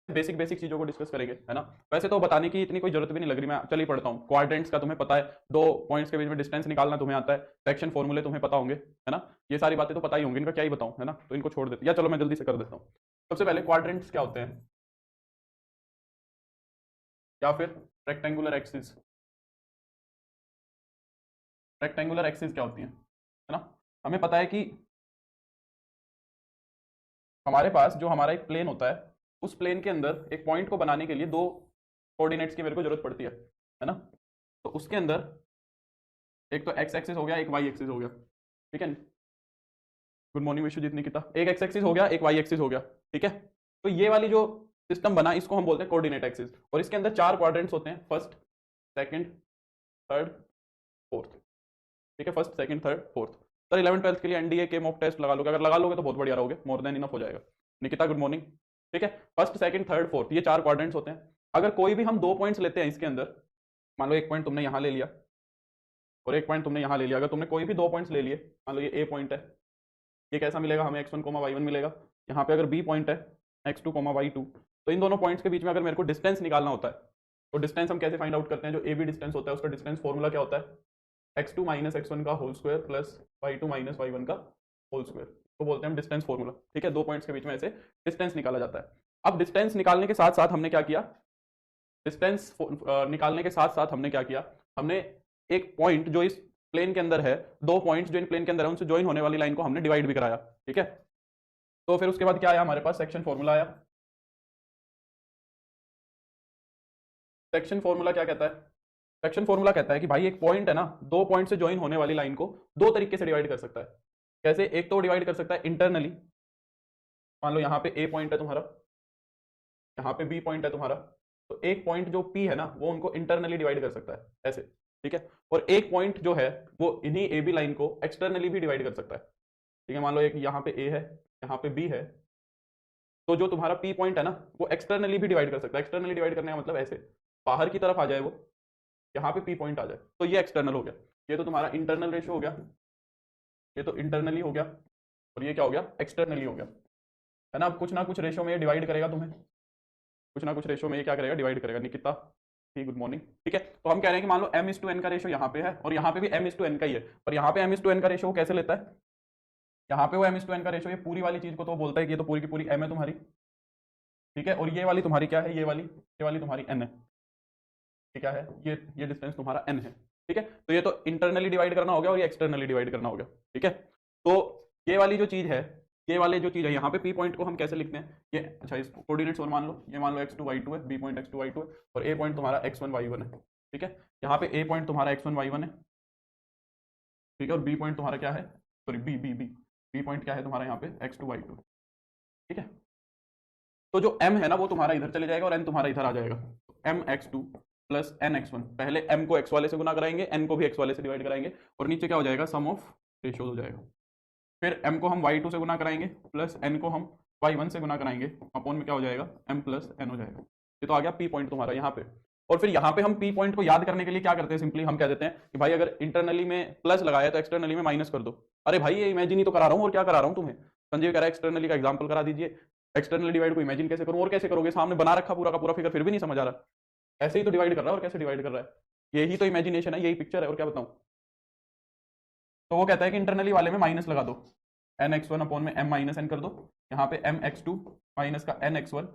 Basic basic चीजों को discuss करेंगे, है ना। वैसे तो बताने की इतनी कोई जरूरत भी नहीं लग रही, मैं चल ही पढ़ता हूँ। क्वाड्रेंट्स का तुम्हें पता है, दो पॉइंट्स के बीच में डिस्टेंस निकालना तुम्हें आता है, सेक्शन फॉर्मूले तुम्हें पता होंगे, है ना। ये सारी बातें तो पता ही होंगी, इनका क्या ही बताऊं, है ना। तो इनको छोड़ देते, या चलो मैं जल्दी से कर देता हूँ। सबसे पहले क्वाड्रेंट्स क्या होते हैं, या फिर रेक्टेंगुलर एक्सिस। रेक्टेंगुलर एक्सिस क्या होती है ना। हमें पता है कि हमारे पास जो हमारा एक प्लेन होता है, उस प्लेन के अंदर एक पॉइंट को बनाने के लिए दो कोऑर्डिनेट्स की मेरे को जरूरत पड़ती है ना। तो उसके अंदर एक तो एक्स एक्सिस हो गया, एक वाई एक्सिस हो गया, ठीक है। Good morning Vishwajeet Nikita. एक एक्स एक्सिस हो गया, एक वाई एक्सिस हो गया, ठीक है। तो ये वाली जो सिस्टम बना, इसको हम बोलते हैं कोऑर्डिनेट एक्सिस, और इसके अंदर चार क्वाड्रेंट्स होते हैं, फर्स्ट, सेकंड, थर्ड, फोर्थ, ठीक है। First, second, third, fourth. Sir 11 12th के लिए एनडीए के मॉक टेस्ट लगा लोगे, अगर लगा लोगे तो बहुत बढ़िया रहोगे, मोर देन इनफ हो जाएगा। निकिता गुड मॉर्निंग, ठीक है। फर्स्ट, सेकंड, थर्ड, फोर्थ, ये चार क्वाड्रेंट्स होते हैं। अगर कोई भी हम दो पॉइंट्स लेते हैं इसके अंदर, मान लो एक पॉइंट तुमने यहां ले लिया और एक पॉइंट तुमने यहां ले लिया, अगर तुमने कोई भी दो पॉइंट्स ले लिए, मान लो ये ए पॉइंट है, ये कैसा मिलेगा हमें, x1 y1 मिलेगा। यहाँ पे अगर b पॉइंट है, x2 y2, तो इन दोनों पॉइंट्स के बीच में अगर मेरे को डिस्टेंस निकालना होता है, तो डिस्टेंस हम कैसे फाइंड आउट करते हैं, जो ए बी डिस्टेंस होता है उसका डिस्टेंस फॉर्मूला क्या होता है, x2 माइनस x1 का whole square plus y2 minus y1 का होल स्क्वायर, तो बोलते हैं हम डिस्टेंस फॉर्मूला, ठीक है। दो पॉइंट्स के बीच में ऐसे डिस्टेंस निकाला जाता है। अब डिस्टेंस निकालने के साथ साथ हमने क्या किया, डिस्टेंस निकालने के साथ साथ हमने क्या किया, हमने एक पॉइंट जो इस प्लेन के अंदर है, दो पॉइंट्स जो इन प्लेन के अंदर है, उनसे ज्वाइन होने वाली लाइन को हमने डिवाइड भी कराया, ठीक है। तो फिर उसके बाद क्या आया हमारे पास, सेक्शन फॉर्मूला आया। सेक्शन फॉर्मूला क्या कहता है, सेक्शन फॉर्मूला कहता है कि भाई एक पॉइंट है ना, दो पॉइंट से ज्वाइन होने वाली लाइन को दो तरीके से डिवाइड कर सकता है। कैसे, एक तो डिवाइड कर सकता है इंटरनली, मान लो यहाँ पे ए पॉइंट है तुम्हारा, यहाँ पे बी पॉइंट है तुम्हारा, तो एक पॉइंट जो पी है ना, वो उनको इंटरनली डिवाइड कर सकता है ऐसे, ठीक है। और एक पॉइंट जो है वो इन्हीं ए बी लाइन को एक्सटर्नली भी डिवाइड कर सकता है, ठीक है। मान लो एक यहाँ पे ए है, यहाँ पे बी है, तो जो तुम्हारा पी पॉइंट है ना, वो एक्सटर्नली भी डिवाइड कर सकता है। एक्सटर्नली डिवाइड करने का मतलब ऐसे, बाहर की तरफ आ जाए वो, यहाँ पे पी पॉइंट आ जाए, तो ये एक्सटर्नल हो गया। ये तो तुम्हारा इंटरनल रेशियो हो गया, ये तो इंटरनली हो गया, और ये क्या हो गया, एक्सटर्नली हो गया, है ना। अब कुछ ना कुछ रेशियो में ये डिवाइड करेगा तुम्हें, कुछ ना कुछ रेशियो में ये क्या करेगा, डिवाइड करेगा। निकिता ठीक, गुड मॉर्निंग, ठीक है। तो हम कह रहे हैं कि मान लो m इज टू एन का रेशियो यहाँ पे है, और यहाँ पे भी m इज टू एन का ही है, और यहाँ पे m इज टू एन का रेशियो कैसे लेता है, यहाँ पे वो m इज टू एन का रेशियो ये पूरी वाली चीज को तो बोलता है कि ये तो पूरी की पूरी m है तुम्हारी, ठीक है। और ये वाली तुम्हारी क्या है, ये वाली तुम्हारी n है, ये क्या है, ये डिस्टेंस तुम्हारा n है, ठीक है। तो ये तो इंटरनली डिवाइड करना हो गया, और ये एक्सटर्नली डिवाइड करना हो गया, ठीक है। तो ये वाली जो चीज है, ये वाले जो चीज है यहाँ पे पी पॉइंट को हम कैसे लिखते हैं, ये अच्छा इस कोऑर्डिनेट्स और मान लो, ये मान लो x2 y2 है, बी पॉइंट x2 y2 है, और ए पॉइंट तुम्हारा x1 y1 है, ठीक है। यहाँ पे ए पॉइंट तुम्हारा x1 y1 है, ठीक है, और बी पॉइंट तुम्हारा क्या है, sorry B B B B point क्या है तुम्हारा यहाँ पे x2 y2, ठीक है। तो जो m है ना, वो तुम्हारा इधर चले जाएगा और n तुम्हारा इधर आ जाएगा, m x2 plus n x1, पहले m को x वाले से गुना कराएंगे, n को भी x वाले से डिवाइड कराएंगे, और नीचे क्या हो जाएगा, सम ऑफ रेशियोज हो जाएगा। फिर m को हम y2 से गुना कराएंगे, प्लस n को हम y1 से गुना कराएंगे, अपॉन में क्या हो जाएगा, m प्लस n हो जाएगा। ये तो आ गया p पॉइंट तुम्हारा यहाँ पे। और फिर यहाँ पे हम p पॉइंट को याद करने के लिए क्या करते हैं, सिंपली हम कह देते हैं कि भाई अगर इंटरनली में प्लस लगाया तो एक्सटर्नली में माइनस कर दो। अरे भाई ये इमेजिन ही तो करा रहा हूँ, और क्या करा रहा हूँ तुम्हें। संजीव कह रहा है एक्सटर्नली का एग्जाम्पल करा दीजिए। एक्सटर्नल डिवाइड को इमेजिन कैसे करूँ, और कैसे करोगे, सामने बना रखा पूरा का पूरा फिगर, फिर भी नहीं समझ आ रहा। ऐसे ही तो डिवाइड कर रहा है, और कैसे डिवाइड कर रहा है, यही तो इमेजिनेशन है, यही पिक्चर है, और क्या बताऊँ। तो वो कहता है कि इंटरनली वाले में माइनस लगा दो, एन एक्स वन अपॉन में एम माइनस एन कर दो, यहाँ पे एम एक्स टू माइनस का N X one,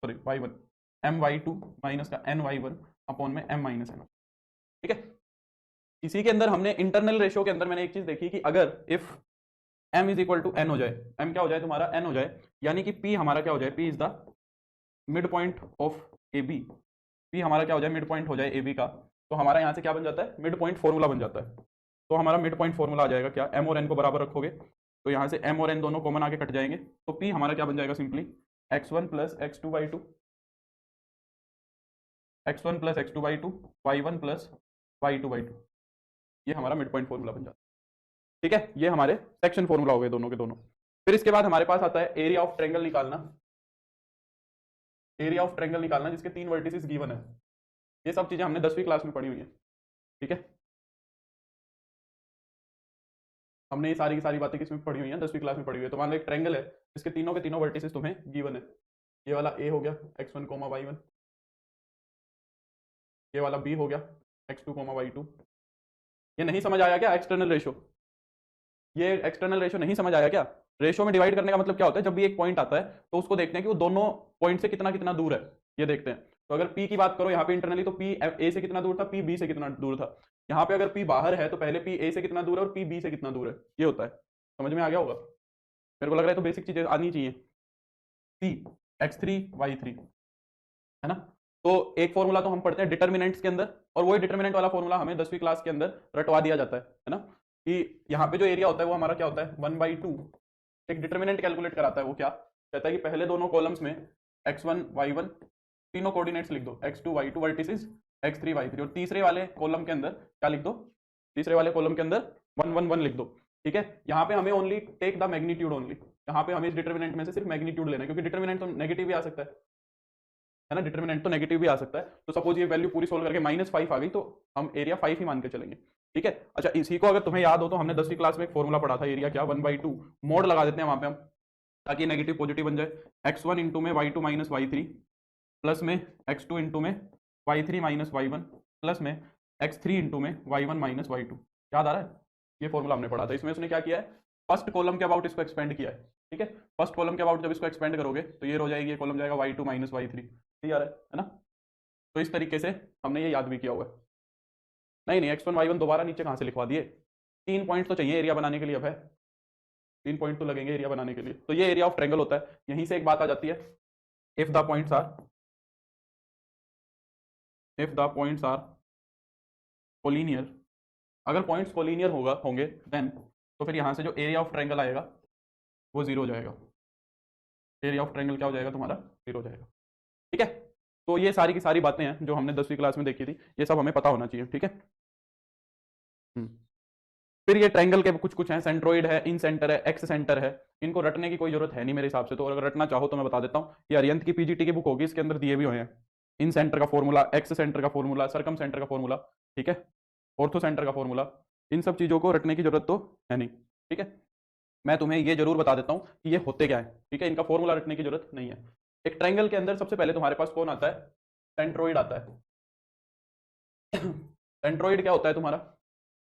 sorry Y one, M Y two minus का एन वाई वन अपॉन में एम माइनस एन, ठीक है। इसी के अंदर हमने इंटरनल रेशियो के अंदर मैंने एक चीज देखी कि अगर if m is equal to N हो जाए, m क्या हो जाए तुम्हारा, n हो जाए, यानी कि p हमारा क्या हो जाए, p is the mid point of A B, p हमारा क्या हो जाए, मिड पॉइंट हो जाए ए बी का, तो हमारा यहाँ से क्या बन जाता है, मिड पॉइंट फॉर्मूला बन जाता है। तो हमारा मिड पॉइंट फॉर्मूला आ जाएगा क्या, m और n को बराबर रखोगे, तो यहाँ से m और n दोनों कॉमन आके कट जाएंगे, तो p हमारा क्या बन जाएगा, simply x1 plus x two by two, x1 plus x two by two, y1 plus y2 by two, ये हमारा मिड पॉइंट फॉर्मूला बन जाता है, ठीक है। ये हमारे सेक्शन फॉर्मूला हो गए दोनों के दोनों। फिर इसके बाद हमारे पास आता है एरिया ऑफ ट्रायंगल निकालना, एरिया ऑफ ट्रायंगल निकालना जिसके तीन वर्टिसेस गिवन है। ये सब चीजें हमने 10वीं क्लास में पढ़ी हुई है, ठीक है। हमने ये सारी की सारी बातें किसमें पढ़ी हुई है, 10वीं क्लास में पढ़ी हुई है। तो मान लो एक ट्रायंगल है जिसके तीनों के तीनों वर्टिसेस तुम्हें गिवन है, ये वाला ए हो गया x1 कोमा y1, ये वाला बी हो गया x2 कोमा y2। ये नहीं समझ आया क्या एक्सटर्नल रेशो? ये एक्सटर्नल रेशो नहीं समझ आया क्या? रेशो में डिवाइड करने का मतलब क्या होता है, जब भी एक पॉइंट आता है तो उसको देखते हैं कि वो दोनों पॉइंट से कितना कितना दूर है, ये देखते हैं। तो अगर P की बात करो यहाँ पे इंटरनली, तो P A से कितना दूर था, P B से कितना दूर था। यहाँ पे अगर P बाहर है तो पहले P A से कितना दूर है और P B से कितना दूर है, ये होता है। समझ में आ गया होगा, मेरे को लग रहा है तो बेसिक चीजें आनी चाहिए। P x3 y3 है ना। तो एक फॉर्मूला तो हम पढ़ते हैं डिटर्मिनेंट्स के अंदर, और वही डिटर्मिनेंट वाला फॉर्मूला हमें 10वीं क्लास के अंदर रटवा दिया जाता है ना, कि यहाँ पे जो एरिया होता है वो हमारा क्या होता है 1/2। एक डिटर्मिनेंट कैलकुलेट कराता है, वो क्या कहता है कि पहले दोनों कॉलम्स में x1 y1 तीनों कोऑर्डिनेट्स लिख दो, x2 y2 vertices, x3 y3, और तीसरे वाले कॉलम के अंदर क्या लिख दो, तीसरे वाले कॉलम के अंदर 1 1 1 लिख दो। ठीक है, यहाँ पे हमें only take the magnitude only, यहाँ पे हमें इस डिटर्मिनेंट में से सिर्फ मैग्नीट्यूड लेना है, क्योंकि डिटर्मिनेंट तो नेगेटिव भी आ सकता है ना, डिटर्मिनेंट तो नेगेटिव भी आ सकता है। तो सपोज ये वैल्यू पूरी सोल्व करके -5 आ गई, तो हम एरिया 5 ही मान के चलेंगे। ठीक है, अच्छा इसी को अगर तुम्हें याद हो तो हमने 10वीं क्लास में एक फॉर्मूला पढ़ा था, एरिया क्या 1/2, मोड लगा देते हैं वहां पे हम, ताकि नेगेटिव पॉजिटिव बन जाए। x1 इंटू में y2 माइनस y3 प्लस में x2 इंटू में y3 माइनस y1 प्लस में x3 इंटू में y1 माइनस y2। याद आ रहा है, ये फॉर्मूला हमने पढ़ा था। इसमें उसने क्या किया है, फर्स्ट कॉलम के अबाउट इसको एक्सपेंड किया है। ठीक है, फर्स्ट कॉलम के अबाउट जब इसको एक्सपेंड करोगे तो ये हो जाएगी, ये कॉलम जाएगा y2 माइनस y3। क्लियर है ना। तो इस तरीके से हमने ये याद भी किया हुआ है। नहीं नहीं, x1 y1 दोबारा नीचे कहाँ से लिखवा दिए, 3 पॉइंट तो चाहिए एरिया बनाने के लिए। अब है 3 पॉइंट तो लगेंगे एरिया बनाने के लिए। तो ये एरिया ऑफ ट्रायंगल होता है। यहीं से एक बात आ जाती है, if the points are collinear, अगर पॉइंट्स कोलिनियर होंगे देन, तो फिर यहाँ से जो एरिया ऑफ ट्रायंगल आएगा वो 0 हो जाएगा। एरिया ऑफ ट्रायंगल क्या हो जाएगा तुम्हारा, 0 हो जाएगा। ठीक है, तो ये सारी की सारी बातें हैं जो हमने 10वीं क्लास में देखी थी, ये सब हमें पता होना चाहिए। ठीक है, फिर ये ट्रायंगल के कुछ कुछ हैं, सेंट्रोइड है, इन सेंटर है, एक्स सेंटर है। इनको रटने की कोई जरूरत है नहीं मेरे हिसाब से, तो अगर रटना चाहो तो मैं बता देता हूँ। ये अरियंत की पीजीटी की बुक होगी, इसके अंदर दिए भी हुए हैं इन सेंटर का फॉर्मूला, एक्स सेंटर का फॉर्मूला, सरकम सेंटर का फॉर्मूला, ठीक है, ऑर्थो सेंटर का फॉर्मूला। इन सब चीजों को रटने की जरूरत तो है नहीं। ठीक है, मैं तुम्हें ये जरूर बता देता हूँ कि ये होते क्या है। ठीक है, इनका फॉर्मूला रटने की जरूरत नहीं है। एक ट्रायंगल के अंदर सबसे पहले तुम्हारे पास कौन आता है, सेंट्रोइड आता है। सेंट्रोइड क्या होता है तुम्हारा,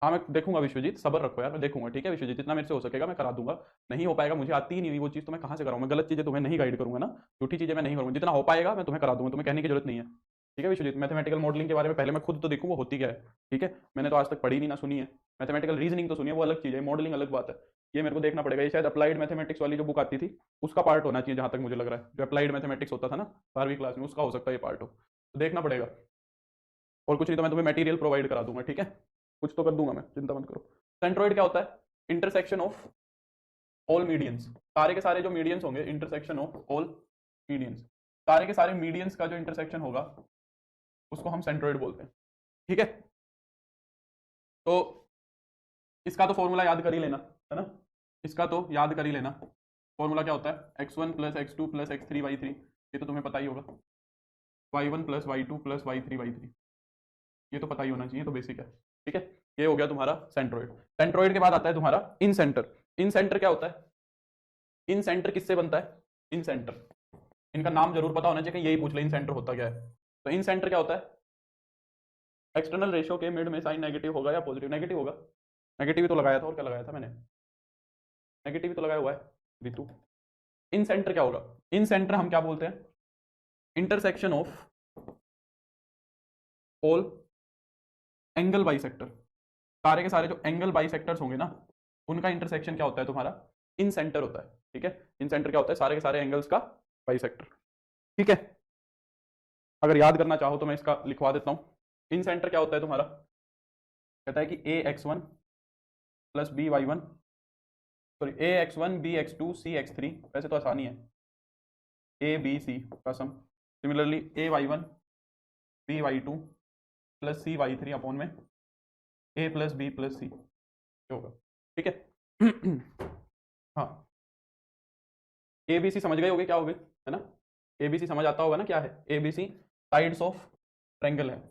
हाँ मैं देखूंगा विश्वजीत, सब्र रखो यार, मैं देखूंगा। ठीक है विश्वजीत, जितना मेरे से हो सकेगा मैं करा दूंगा। नहीं हो पाएगा, मुझे आती ही नहीं हुई वो चीज़, तो मैं कहाँ से कराऊंगा। गलत चीज़ें तुम्हें नहीं गाइड करूंगा ना, झूठी चीज़ें मैं नहीं करूंगा। जितना हो पाएगा मैं तुम्हें करा दूंगा, तुम्हें कहने की जरूरत नहीं है। ठीक है विश्वजीत, मैथमेटिकल मॉडलिंग के बारे में पहले मैं खुद तो देखूँ वो होती क्या है। ठीक है, मैंने तो आज तक पढ़ी नहीं ना सुनी है। मैथमेटिकल रीजनिंग तो सुनिए, वो अलग चीज़ है, मॉडलिंग अलग बात है। ये मेरे को देखना पड़ेगा। ये शायद अप्लाइड मैथमेटिक्स वाली जो बुक आती थी उसका पार्ट होना चाहिए, जहाँ तक मुझे लग रहा है। जो अप्लाइड मैथमेटिक्स होता था ना 12वीं क्लास में, उसका हो सकता है ये पार्ट हो, तो देखना पड़ेगा। और कुछ नहीं तो मैं तुम्हें मटेरियल प्रोवाइड करा दूंगा। ठीक है, कुछ तो कर दूंगा मैं, चिंता मत करो। सेंट्रोइड क्या होता है, इंटरसेक्शन ऑफ ऑल मीडियंस। सारे के सारे जो मीडियंस होंगे, इंटरसेक्शन ऑफ ऑल मीडियंस, सारे के सारे मीडियंस का जो इंटरसेक्शन होगा उसको हम सेंट्रोइड बोलते हैं। ठीक है, तो इसका तो फॉर्मूला याद कर ही लेना है ना, इसका तो याद कर ही लेना। फॉर्मूला क्या होता है, x1 plus x2 plus x3 y3, ये तो तुम्हें पता ही होगा। y1 plus y2 plus y3 y3, ये तो पता ही होना चाहिए, तो बेसिक है। ठीक है, ये हो गया तुम्हारा सेंट्रोइड। सेंट्रोइड के बाद आता है तुम्हारा इन सेंटर। इन सेंटर क्या होता है, इन सेंटर किससे बनता है, इन सेंटर, इनका नाम जरूर पता होना चाहिए, यही पूछ ले इन सेंटर होता क्या है। तो इन सेंटर क्या होता है, एक्सटर्नल रेशियो के मिड में साइन नेगेटिव होगा या पॉजिटिव, नेगेटिव होगा। नेगेटिव ही तो लगाया था, और क्या लगाया था मैंने, नेगेटिव ही तो लगाया हुआ है रितु। इन सेंटर क्या होगा, इन सेंटर हम क्या बोलते हैं, intersection of all angle bisector. सारे के सारे जो एंगल बाइसेक्टर्स होंगे ना, उनका इंटरसेक्शन क्या होता है तुम्हारा, इन सेंटर होता है। ठीक है, इन सेंटर क्या होता है, सारे के सारे एंगल्स का बाइसेक्टर। ठीक है, अगर याद करना चाहो तो मैं इसका लिखवा देता हूं। इन सेंटर क्या होता है तुम्हारा, कहता है कि A X one plus B Y one, sorry A X one B X two C X three, वैसे तो आसानी है, ए बी सी का sum. Similarly A Y one B Y two plus C Y three upon में A plus B plus C होगा। ठीक है हाँ, ए बी सी समझ गए होगे क्या होगे, है ना। ए बी सी समझ आता होगा ना क्या है, A B C sides of triangle है।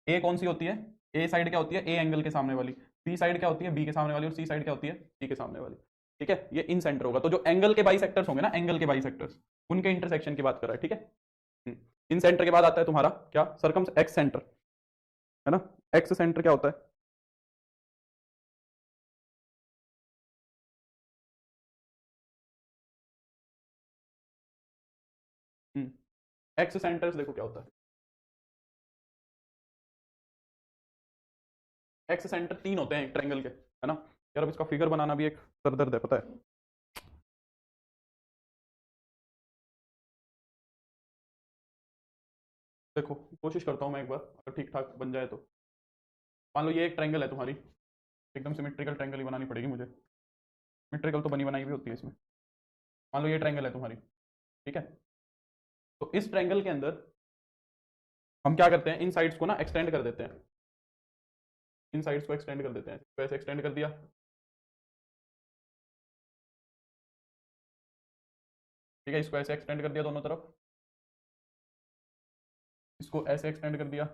ए कौन सी होती है, ए साइड क्या होती है, ए एंगल के सामने वाली, बी साइड क्या होती है, बी के सामने वाली, और सी साइड क्या होती है, सी के सामने वाली। ठीक है, ये इन सेंटर होगा। तो जो एंगल के बाई सेक्टर्स होंगे ना, एंगल के बाई सेक्टर्स, उनके इंटरसेक्शन की बात कर रहा है, ठीक है। इन सेंटर के बाद आता है तुम्हारा क्या, सर्कम एक्स सेंटर, है ना। एक्स सेंटर क्या होता है, एक्स सेंटर्स देखो क्या होता है। एक्स सेंटर 3 होते हैं ट्रायंगल के, है ना। यार अब इसका फिगर बनाना भी एक सरदर्द है, पता है। देखो कोशिश करता हूँ मैं एक बार, अगर ठीक ठाक बन जाए तो। मान लो ये एक ट्रायंगल है तुम्हारी, एकदम सिमेट्रिकल ट्रायंगल ही बनानी पड़ेगी मुझे, सिमेट्रिकल तो बनी बनाई भी होती है इसमें। मान लो ये ट्रायंगल है तुम्हारी, ठीक है। तो इस ट्रायंगल के अंदर हम क्या करते हैं, इन साइड्स को ना एक्सटेंड कर देते हैं, इन साइड्स को एक्सटेंड कर देते हैं, तो ऐसे एक्सटेंड कर दिया, ठीक है। इसको ऐसे एक्सटेंड कर दिया दोनों तरफ, इसको ऐसे एक्सटेंड कर दिया,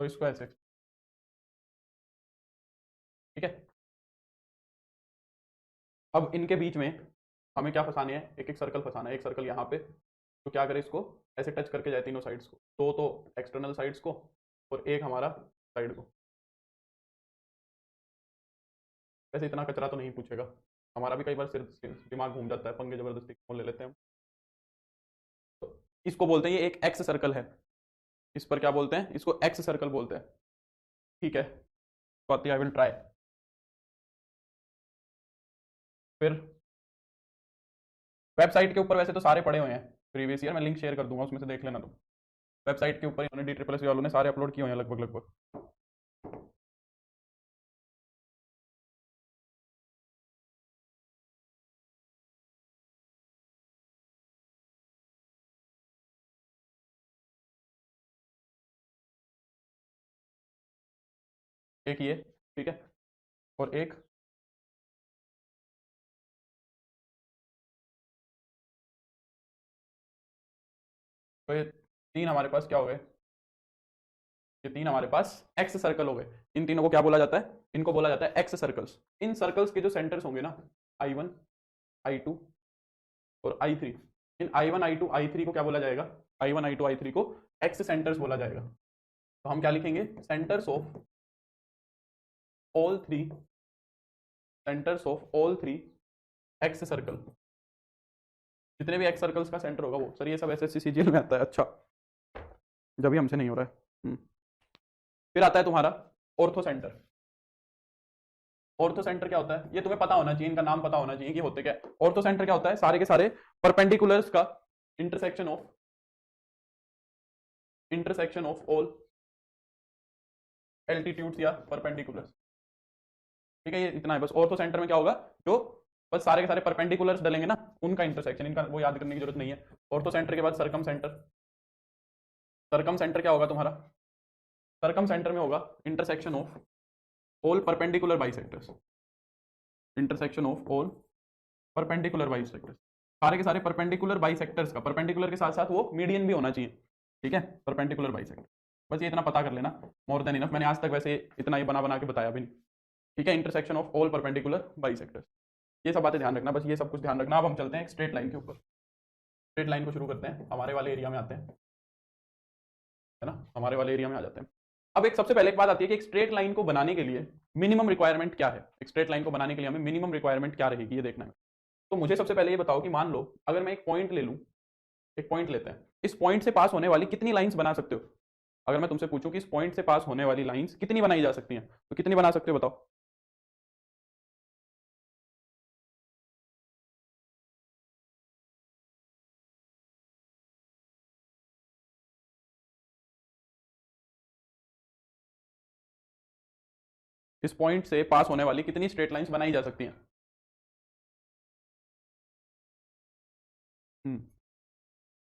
तो इसको ऐसे, ठीक है। अब इनके बीच में हमें क्या फंसाने हैं, एक एक सर्कल फंसाना है, एक सर्कल यहाँ पे, तो क्या करें, इसको ऐसे टच करके जाए तीनों साइड्स को, दो तो एक्सटर्नल साइड्स को और एक हमारा साइड को। वैसे इतना कचरा तो नहीं पूछेगा, हमारा भी कई बार सिर दिमाग घूम जाता है, पंगे जबरदस्ती फोन ले लेते हैं हम। तो इसको बोलते हैं, ये एक एक्स सर्कल है, इस पर क्या बोलते हैं, इसको एक्स सर्कल बोलते हैं, ठीक है। Swati I will try. फिर वेबसाइट के ऊपर वैसे तो सारे पड़े हुए हैं प्रीवियस ईयर, मैं लिंक शेयर कर दूंगा, उसमें से देख लेना तुम। वेबसाइट के ऊपर इन्होंने DSSS वालों ने सारे अपलोड किए हुए हैं लगभग लगभग। एक ये, ठीक है, और एक, तो ये तीन हमारे पास क्या हो गए, ये तीन हमारे पास एक्स सर्कल हो गए। इन तीनों को क्या बोला जाता है, इनको बोला जाता है एक्स सर्कल्स। इन सर्कल्स के जो सेंटर्स होंगे ना, I1 I2 और I3, इन I1 I2 I3 को क्या बोला जाएगा, I1 I2 I3 को एक्स सेंटर्स बोला जाएगा। तो हम क्या लिखेंगे, centres of all three, centres of all three x circle. जितने भी एक्स सर्कल्स का सेंटर होगा वो, सर ये सब SSC CGL में आता है, अच्छा जब भी हमसे नहीं हो रहा है। फिर आता है तुम्हारा ऑर्थो सेंटर। ऑर्थो सेंटर क्या होता है, ये तुम्हें पता होना चाहिए, इनका नाम पता होना चाहिए कि होते क्या है। ऑर्थो सेंटर क्या होता है, सारे के सारे परपेंडिकुलर्स का इंटरसेक्शन ऑफ ऑल एल्टीट्यूड्स या परपेंडिकुलर्स, ठीक है। ये इतना है बस। ऑर्थो सेंटर में क्या होगा, जो बस सारे के सारे परपेंडिकुलर्स डलेंगे ना, उनका इंटरसेक्शन, इनका वो याद करने की जरूरत नहीं है। ऑर्थो सेंटर के बाद सर्कम सेंटर, सर्कम सेंटर क्या होगा तुम्हारा, सर्कम सेंटर में होगा intersection of all perpendicular bisectors, intersection of all perpendicular bisectors, सारे के सारे परपेंडिकुलर बाइसेक्टर्स का, परपेंडिकुलर के साथ साथ वो मीडियन भी होना चाहिए, ठीक है, परपेंडिकुलर बाइसेक्टर। बस ये इतना पता कर लेना, मोर देन इनफ। मैंने आज तक वैसे इतना ही बना बना के बताया भी नहीं, ठीक है। Intersection of all perpendicular bisectors, ये सब बातें ध्यान रखना, बस ये सब कुछ ध्यान रखना। अब हम चलते हैं एक स्ट्रेट लाइन के ऊपर, स्ट्रेट लाइन को शुरू करते हैं, हमारे वाले एरिया में आते हैं, है ना, हमारे वाले एरिया में आ जाते हैं। अब एक सबसे पहले एक बात आती है कि एक स्ट्रेट लाइन को बनाने के लिए मिनिमम रिक्वायरमेंट क्या है, एक स्ट्रेट लाइन को बनाने के लिए हमें मिनिमम रिक्वायरमेंट क्या रहेगी ये देखना है। तो मुझे सबसे पहले ये बताओ कि मान लो अगर मैं एक पॉइंट ले लूं, एक पॉइंट लेते हैं, इस पॉइंट से पास होने वाली कितनी लाइंस बना सकते हो। अगर मैं तुमसे पूछूं कि इस पॉइंट से पास होने वाली लाइंस कितनी बनाई जा सकती हैं, तो कितनी बना सकते हो बताओ। इस पॉइंट से पास होने वाली कितनी स्ट्रेट लाइंस बनाई जा सकती हैं।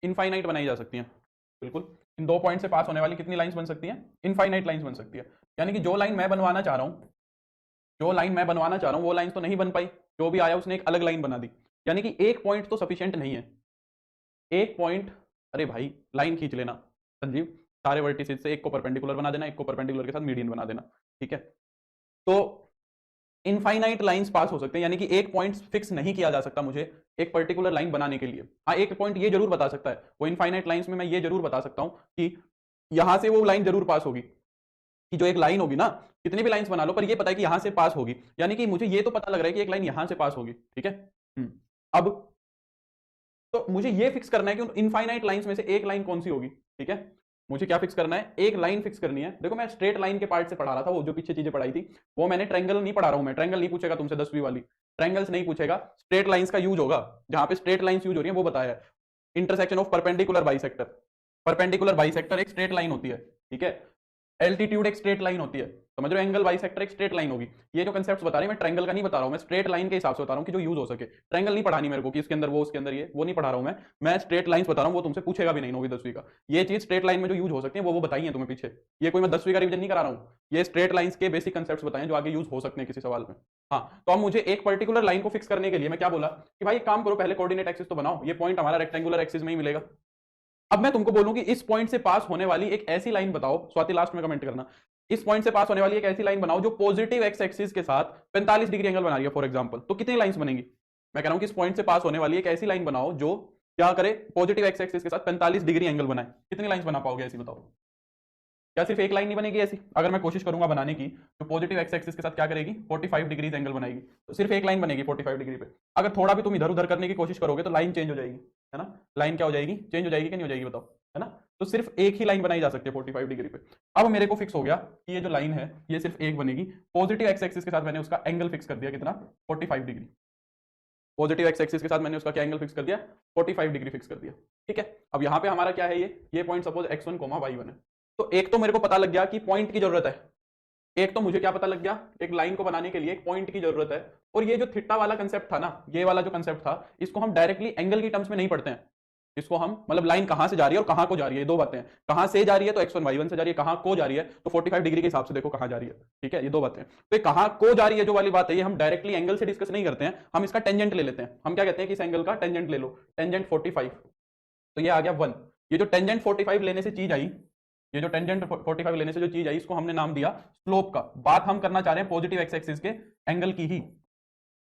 इनफाइनाइट बनाई जा सकती हैं, बिल्कुल। इन दो पॉइंट से पास होने वाली कितनी लाइंस बन सकती हैं, इनफाइनाइट लाइंस बन सकती है। यानी कि जो लाइन मैं बनवाना चाह रहा हूं, जो लाइन मैं बनवाना चाह रहा हूं वो लाइन तो नहीं बन पाई, जो भी आया उसने एक अलग लाइन बना दी। यानी कि एक पॉइंट तो सफिशियंट नहीं है, एक पॉइंट, अरे भाई लाइन खींच लेना संजीव, सारे वर्टिसेस से एक को परपेंडिकुलर बना देना, एक को परपेंडिकुलर के साथ मीडियन बना देना, ठीक है। तो इनफाइनाइट लाइंस पास हो सकते हैं, यानी कि एक पॉइंट फिक्स नहीं किया जा सकता मुझे एक पर्टिकुलर लाइन बनाने के लिए। हाँ, एक पॉइंट ये जरूर बता सकता है, वो इनफाइनाइट लाइंस में मैं ये जरूर बता सकता हूं कि यहां से वो लाइन जरूर पास होगी, कि जो एक लाइन होगी ना, कितनी भी लाइंस बना लो पर ये पता है कि यहां से पास होगी, यानी कि मुझे ये तो पता लग रहा है कि एक लाइन यहां से पास होगी, ठीक है। अब तो मुझे ये फिक्स करना है कि उन इनफाइनाइट लाइंस में से एक लाइन कौन सी होगी, ठीक है। मुझे क्या फिक्स करना है, एक लाइन फिक्स करनी है। देखो मैं स्ट्रेट लाइन के पार्ट से पढ़ा रहा था, वो जो पीछे चीजें पढ़ाई थी वो मैंने ट्रायंगल नहीं पढ़ा रहा हूं, मैं ट्रायंगल नहीं पूछेगा तुमसे 10वीं वाली, ट्रायंगल्स नहीं पूछेगा, स्ट्रेट लाइंस का यूज होगा, जहां पे स्ट्रेट लाइंस यूज हो रही है वो बताया है। Intersection of perpendicular bisector, perpendicular bisector एक स्ट्रेट लाइन होती है, ठीक है। एल्टीट्यूड एक स्ट्रेट लाइन होती है, समझ रहे हो, एंगल बाइसेक्टर एक स्ट्रेट लाइन होगी। ये जो कंसेप्ट्स बता रहे हैं मैं ट्रायंगल का नहीं बता रहा हूं, मैं स्ट्रेट लाइन के हिसाब से बता रहा हूं कि जो यूज हो सके। ट्रायंगल नहीं पढ़ानी मेरे को कि इसके अंदर वो उसके अंदर ये, वो नहीं पढ़ा रहा हूं मैं स्ट्रेट लाइंस बता रहा हूं, वो तुमसे पूछेगा भी नहीं 9वीं 10वीं का। ये चीज स्ट्रेट लाइन में जो यूज हो सकती है वो बताइए तुम्हें पीछे, ये कोई मैं 10वीं का रिविजन नहीं करा रहा हूं, ये स्ट्रेट लाइंस के बेसिक कंसेप्ट्स बताएं जो आगे यूज हो सकते हैं किसी सवाल में। हाँ, तो अब मुझे एक पर्टिकुलर लाइन को फिक्स करने के लिए मैं क्या बोला कि भाई एक काम करो, पहले कोऑर्डिनेट एक्सिस तो बनाओ, ये पॉइंट हमारा रेक्टेंगुलर एक्सिस में ही मिलेगा। अब मैं तुमको बोलूं कि इस पॉइंट से पास होने वाली एक ऐसी लाइन बताओ, स्वाति लास्ट में कमेंट करना, इस पॉइंट से पास होने वाली एक ऐसी लाइन बनाओ जो पॉजिटिव एक्स एक्सिस के साथ 45 डिग्री एंगल बना रही है फॉर एग्जांपल, तो कितनी लाइंस बनेंगी। मैं कह रहा हूं कि इस पॉइंट से पास होने वाली एक ऐसी लाइन बनाओ जो क्या करे, पॉजिटिव एक्स एक्सिस के साथ 45 डिग्री एंगल बनाए, कितनी लाइंस बना पाओगे ऐसी बताओ। क्या सिर्फ एक लाइन नहीं बनेगी ऐसी, अगर मैं कोशिश करूंगा बनाने की, तो पॉजिटिव एक्स एक्सिस के साथ क्या करेगी 45 डिग्री एंगल बनाएगी, तो सिर्फ एक लाइन बनेगी 45 डिग्री पे। अगर थोड़ा भी तुम इधर उधर करने की कोशिश करोगे तो लाइन चेंज हो जाएगी, है ना, लाइन क्या हो जाएगी, चेंज हो जाएगी कि नहीं हो जाएगी बताओ, है ना। तो सिर्फ एक ही लाइन बनाई जा सकती है 45 डिग्री पे। अब मेरे को फिक्स हो गया कि ये जो लाइन है ये सिर्फ एक बनेगी, पॉजिटिव एक्स एक्सिस के साथ मैंने उसका एंगल फिक्स कर दिया कितना, 45 डिग्री। पॉजिटिव एक्स एक्सिस के साथ मैंने उसका क्या एंगल फिक्स कर दिया, 45 डिग्री फिक्स कर दिया, ठीक है। अब यहाँ पे हमारा क्या है, ये पॉइंट सपोज x1, y1 है। तो एक तो मेरे को पता लग गया कि पॉइंट की जरूरत है, एक तो मुझे क्या पता लग गया, एक लाइन को बनाने के लिए एक पॉइंट की जरूरत है। और ये जो थीटा वाला कंसेप्ट था ना, ये वाला जो कंसेप्ट था, इसको हम डायरेक्टली एंगल की टर्म्स में नहीं पढ़ते हैं, इसको हम मतलब लाइन कहां से जा रही है और कहां को जा रही है, दो बातें हैं। कहां से जा रही है तो x1 y1 से जा रही है, कहां को जा रही है तो 45 डिग्री के हिसाब से देखो कहां जा रही है, ठीक है। ये दो बातें, तो ये कहां को जा रही है जो वाली बात है, ये हम डायरेक्टली एंगल से डिस्कस नहीं करते हैं, हम इसका टेंजेंट ले लेते हैं। हम क्या कहते हैं कि इस एंगल का टेंजेंट ले लो, टेंजेंट 45, तो ये आ गया 1। ये जो टेंजेंट 45 लेने से चीज आई, ये जो टेंजेंट 45 लेने से जो चीज आई, इसको हमने नाम दिया स्लोप का। बात हम करना चाह रहे हैं पॉजिटिव एक्स एक्सिस के एंगल की ही,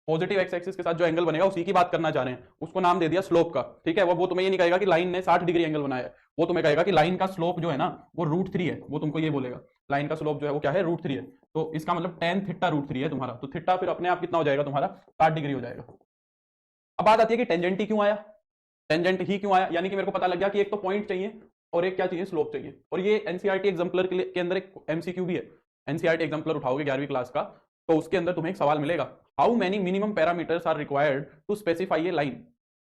पॉजिटिव एक्स एक्सिस के साथ जो एंगल बनेगा उसी की बात करना चाह रहे हैं, उसको नाम दे दिया स्लोप का, ठीक है। वो तुम्हें ये नहीं कहेगा कि लाइन ने 60 डिग्री एंगल बनाया है, वो तुम्हें कहेगा कि लाइन का स्लोप जो है ना वो √3 है, वो तुमको ये बोलेगा लाइन का स्लोप जो है वो क्या है, √3 है। तो इसका मतलब टेन थीटा √3 है तुम्हारा, तो थीटा फिर अपने आप कितना हो जाएगा तुम्हारा, 60 डिग्री हो जाएगा। अब बात आती है कि टेंजेंट ही क्यों आया, टेंजेंट ही क्यों आया, यानी कि मेरे को पता लग गया कि एक तो पॉइंट चाहिए और एक क्या चाहिए, स्लोप चाहिए। और ये एनसीईआरटी एग्जाम्पलर के अंदर एक एमसीक्यू भी है, एनसीईआरटी एग्जाम्पलर उठाओगे 11वीं क्लास का, तो उसके अंदर तुम्हें एक सवाल मिलेगा, how many minimum parameters are required to specify a line.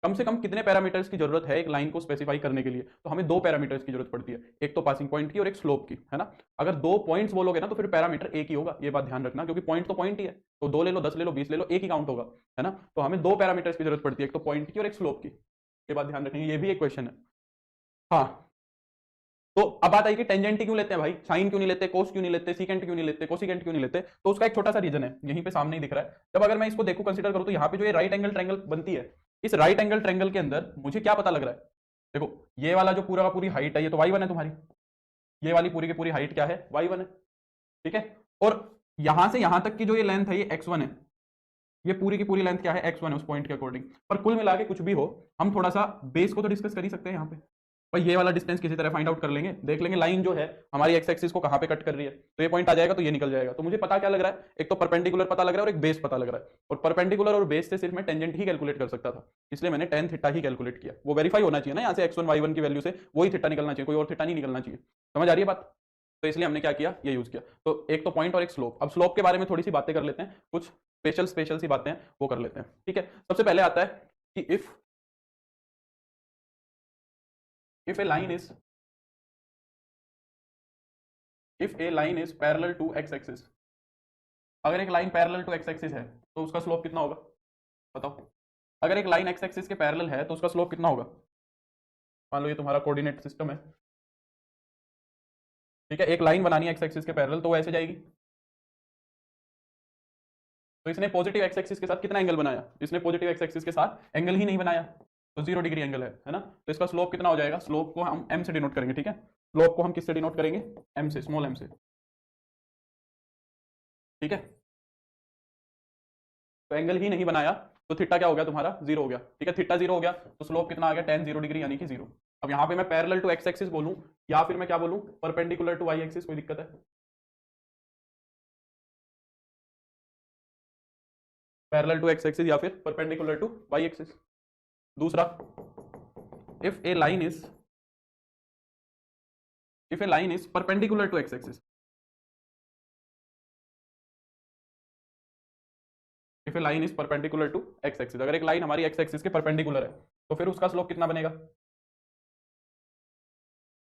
कम से कम कितने पैरामीटर्स की जरूरत है एक लाइन को स्पेसिफाई करने के लिए, तो हमें दो पैरामीटर्स की जरूरत पड़ती है, एक तो पासिंग पॉइंट की और एक स्लोप की, है ना। अगर दो पॉइंट्स बोलोगे ना तो फिर पैरामीटर एक ही होगा, ये बात ध्यान रखना, क्योंकि पॉइंट तो पॉइंट ही है, तो 2 ले लो 10 ले लो 20 ले लो एक ही काउंट होगा, है ना। तो हमें दो पैरामीटर्स की जरूरत पड़ती है, एक तो पॉइंट की और एक स्लोप की, ये बात ध्यान रखनी, ये भी एक क्वेश्चन है। हाँ, तो अब बात आई कि टेंजेंट क्यों लेते हैं भाई, साइन क्यों नहीं लेते, कोस क्यों नहीं लेते, सीकेंट क्यों नहीं लेते, कोसिकेंट क्यों नहीं लेते, तो उसका एक छोटा सा रीजन है, यहीं पे सामने ही दिख रहा है। जब अगर मैं इसको देखूं, कंसीडर करूं, तो यहाँ पे जो ये राइट एंगल ट्रायंगल बनती है, इस राइट एंगल ट्रायंगल के अंदर मुझे क्या पता लग रहा है, देखो ये वाला जो पूरा का पूरी हाइट है ये तो y1 है तुम्हारी, ये वाली पूरी की पूरी हाइट क्या है, y1 है, ठीक है। और यहां से यहां तक की जो ये लेंथ है ये x1 है, ये पूरी की पूरी लेंथ क्या है, x1 है उस पॉइंट के अकॉर्डिंग। पर कुल मिला के कुछ भी हो, हम थोड़ा सा बेस को तो डिस्कस कर ही सकते हैं यहाँ पे, भाई ये वाला डिस्टेंस किसी तरह फाइंड आउट कर लेंगे, देख लेंगे लाइन जो है हमारी एक्स एक्सिस को कहाँ पे कट कर रही है, तो ये पॉइंट आ जाएगा, तो ये निकल जाएगा। तो मुझे पता क्या लग रहा है, एक तो परपेंडिकुलर पता लग रहा है और एक बेस पता लग रहा है, और परपेंडिकुलर और बेस से सिर्फ मैं टेंजेंट ही कैलकुलेट कर सकता था, इसलिए मैंने टेन थीटा ही कैलकुलेट किया। वो वेरीफाई होना चाहिए ना यहाँ से x1 y1 की वैल्यू से वही थीटा निकलना चाहिए, कोई और थीटा नहीं निकलना चाहिए, समझ आ रही है बात। तो इसलिए हमने क्या किया, ये यूज किया। तो एक तो पॉइंट और एक स्लोप। अब स्लोप के बारे में थोड़ी सी बातें कर लेते हैं, कुछ स्पेशल सी बातें हैं वो कर लेते हैं, ठीक है। सबसे पहले आता है कि if a line is if a line is parallel to X axis, अगर एक line parallel to X axis है तो उसका स्लोप कितना होगा बताओ। अगर एक लाइन एक्स एक्सिस के पैरेलल है तो उसका स्लोप कितना होगा। मान लो ये तुम्हारा कोऑर्डिनेट सिस्टम है, ठीक है, एक लाइन बनानी है एक्स एक्सिस के पैरेलल, तो वो ऐसे जाएगी। तो इसने पॉजिटिव एक्स एक्सिस के साथ कितना एंगल बनाया, इसने पॉजिटिव एक्स एक्सिस के साथ एंगल ही नहीं बनाया, तो 0 डिग्री एंगल है ना। तो इसका स्लोप कितना हो जाएगा, स्लोप को हम m से डिनोट करेंगे, ठीक है। स्लोप को हम किससे डिनोट करेंगे, m से, स्मॉल m से, ठीक है। तो एंगल ही नहीं बनाया तो थीटा क्या हो गया तुम्हारा, जीरो हो गया। ठीक है, थीटा जीरो हो गया तो स्लोप कितना आ गया, tan 0 डिग्री यानी कि जीरो। अब यहाँ पे मैं पैरेलल टू एक्स एक्सिस बोलूं या फिर मैं क्या बोलूं, परपेंडिकुलर टू वाई एक्सिस, कोई दिक्कत है? पैरेलल टू एक्स एक्सिस या फिर परपेंडिकुलर टू वाई एक्सिस। दूसरा, if a line is perpendicular to X axis, if a line is perpendicular to X axis, अगर एक लाइन हमारी एक्स एक्सिस के परपेंडिकुलर है तो फिर उसका स्लोप कितना बनेगा?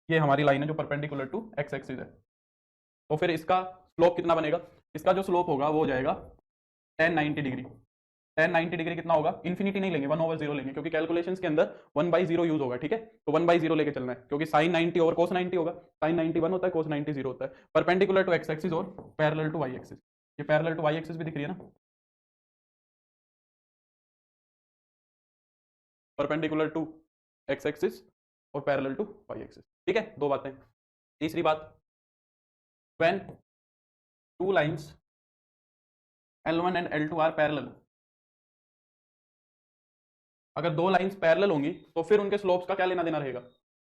ये हमारी लाइन है जो परपेंडिकुलर टू एक्स एक्सिस है, तो फिर इसका स्लोप कितना बनेगा? इसका जो स्लोप होगा वो हो जाएगा tan 90 डिग्री। tan 90 डिग्री कितना होगा? इन्फिनिटी नहीं लेंगे, 1/0 लेंगे, क्योंकि कैलकुलेशंस के अंदर 1/0 यूज होगा। ठीक है, तो 1/0 लेके चलना है, क्योंकि sin 90 ओवर cos 90 होगा, sin 90 1 होता है, cos 90 0 होता है। परपेंडिकुलर टू एक्स एक्सिस और पैरेलल टू वाई एक्सिस, ये पैरेलल टू वाई एक्सिस भी दिख रही है ना, परपेंडिकुलर टू एक्स एक्सिस और पैरेलल टू वाई एक्सिस। ठीक है, दो बातें। तीसरी बात, when two lines L1 and L2 are parallel, अगर दो लाइंस पैरेलल होंगी तो फिर उनके स्लोप्स का क्या लेना देना रहेगा?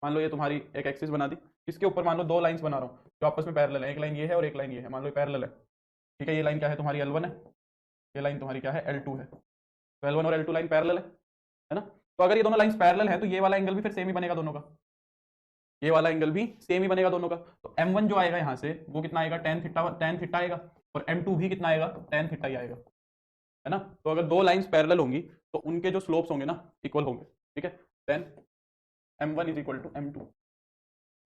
मान लो ये तुम्हारी एक एक्सिस बना दी, इसके ऊपर मान लो दो लाइंस बना रहा हूँ जो आपस में पैरेलल है, एक लाइन ये है और एक लाइन ये है, मान लो पैरेलल है। ठीक है, ये लाइन क्या है तुम्हारी, L1 है, ये लाइन तुम्हारी क्या है, L2 है। तो L1 और L2 लाइन पैरेलल है ना? तो अगर ये दोनों लाइंस पैरेलल है तो ये वाला एंगल भी फिर सेम ही बनेगा दोनों का, ये वाला एंगल भी सेम ही बनेगा दोनों का। तो M1 जो आएगा यहाँ से वो कितना आएगा, tan थीटा आएगा, और M2 भी कितना आएगा, tan थीटा ही आएगा, है ना? तो अगर दो लाइंस पैरेलल होंगी तो उनके जो स्लोप्स होंगे ना इक्वल होंगे। ठीक है, then M1 is equal to M2,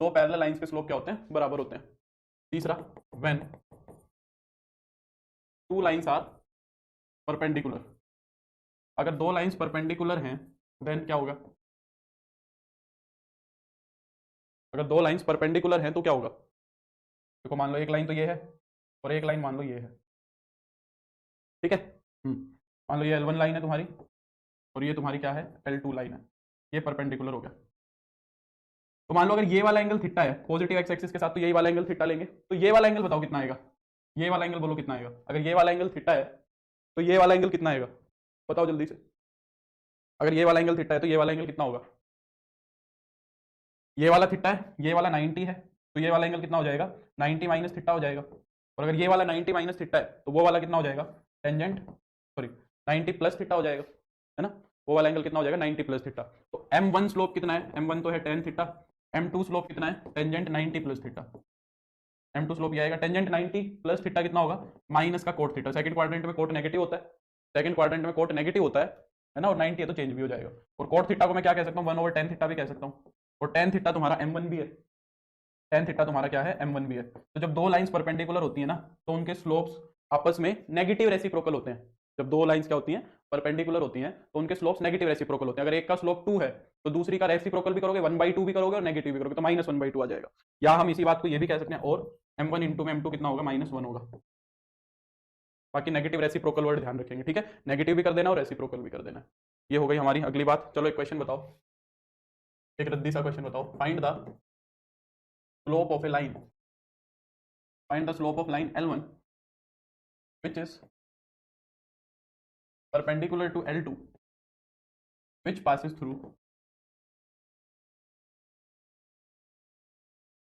दो पैरेलल लाइंस के स्लोप क्या होते हैं, बराबर होते हैं। तीसरा, when two lines are perpendicular, अगर दो लाइंस परपेंडिकुलर हैं देन क्या होगा? अगर दो लाइंस परपेंडिकुलर हैं तो क्या होगा? देखो, मान लो एक लाइन तो ये है और एक लाइन मान लो ये है। ठीक है, मान लो ये L1 लाइन है तुम्हारी और ये तुम्हारी क्या है, L2 लाइन है, ये परपेंडिकुलर हो गया। तो मान लो अगर ये वाला एंगल थीटा है पॉजिटिव एक्स एक्सिस के साथ, तो यही वाला एंगल थीटा लेंगे, तो ये वाला एंगल बताओ कितना आएगा, ये वाला एंगल बोलो कितना आएगा? अगर ये वाला एंगल थीटा है तो ये वाला एंगल कितना आएगा, बताओ जल्दी से। अगर ये वाला एंगल थीटा है तो ये वाला एंगल कितना होगा? ये वाला थीटा है, ये वाला 90 है, तो ये वाला एंगल कितना हो जाएगा, 90 माइनस थीटा हो जाएगा। और अगर ये वाला 90 माइनस थीटा है तो वो वाला कितना हो जाएगा, टेंजेंट, सॉरी 90 प्लस थीटा हो जाएगा, है ना? वो वाला एंगल कितना हो जाएगा, 90 प्लस थीटा। तो M1 स्लोप कितना है, M1 तो है tan थीटा, M2 स्लोप कितना है, tangent 90 plus theta. M2 slope ये आएगा टेंजेंट 90 प्लस थीटा कितना होगा, माइनस का कोट थीटा। सेकंड क्वाड्रेंट में कोट नेगेटिव होता है, सेकंड क्वाड्रेंट में कोट नेगेटिव होता है ना, और 90 है तो चेंज भी हो जाएगा। और कोट थीटा को मैं क्या कह सकता हूँ, 1/tan थीटा भी कह सकता हूँ। और tan थीटा तुम्हारा M1 भी है, tan थीटा तुम्हारा क्या है, M1 भी है। तो जब दो लाइंस परपेंडिकुलर होती है ना तो उनके स्लोप्स आपस में नेगेटिव रेसिप्रोकल होते हैं। जब दो लाइंस क्या होती हैं, परपेंडिकुलर होती हैं, तो उनके स्लोप्स नेगेटिव रेसिप्रोकल होते हैं। अगर एक का स्लोप 2 है तो दूसरी का रेसिप्रोकल भी करोगे, 1/2 भी करोगे और नेगेटिव भी करोगे तो -1/2 आ जाएगा। या हम इसी बात को ये भी कह सकते हैं, और M1 इंटू में M2 कितना होगा, -1 होगा। बाकी नेगेटिव रेसिप्रोकल वर्ड ध्यान रखेंगे। ठीक है, नेगेटिव भी कर देना और रेसिप्रोकल भी कर देना। ये हो गई हमारी अगली बात। चलो एक क्वेश्चन बताओ, एक रद्दी सा क्वेश्चन बताओ। Find the slope of A line, find the slope of line L1 which is perpendicular to L2 which passes through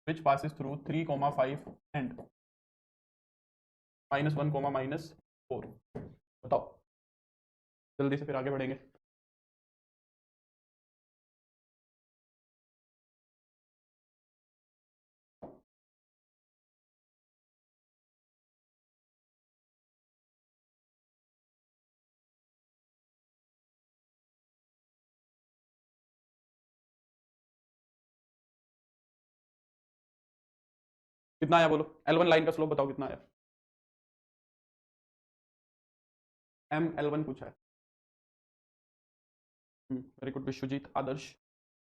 3, 5 and -1, -4। बताओ जल्दी से, फिर आगे बढ़ेंगे। कितना आया बोलो, L1 लाइन का स्लोप बताओ कितना आया। ML1 पूछा है। वेरी गुड विश्वजीत आदर्श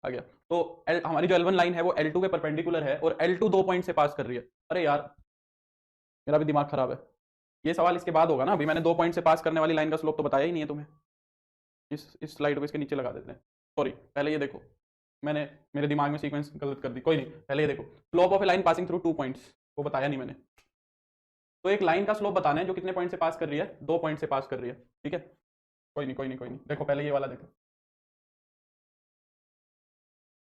आ गया। तो हमारी जो L1 लाइन है वो L2 के परपेंडिकुलर है और L2 2 पॉइंट से पास कर रही है। अरे यार मेरा भी दिमाग खराब है, ये सवाल इसके बाद होगा ना, अभी मैंने 2 पॉइंट से पास करने वाली लाइन का स्लोप तो बताया ही नहीं है तुम्हें। इस स्लाइड को इसके नीचे लगा देते हैं। सॉरी, पहले ये देखो, मैंने मेरे दिमाग में सीक्वेंस गलत कर दी, कोई नहीं, पहले ये देखो, slope of A line passing through 2 points, वो बताया नहीं मैंने। तो एक लाइन का स्लोप बताना है जो कितने पॉइंट से पास कर रही है, 2 पॉइंट से पास कर रही है, ठीक है। कोई नहीं कोई नहीं कोई नहीं, देखो पहले ये वाला देखो।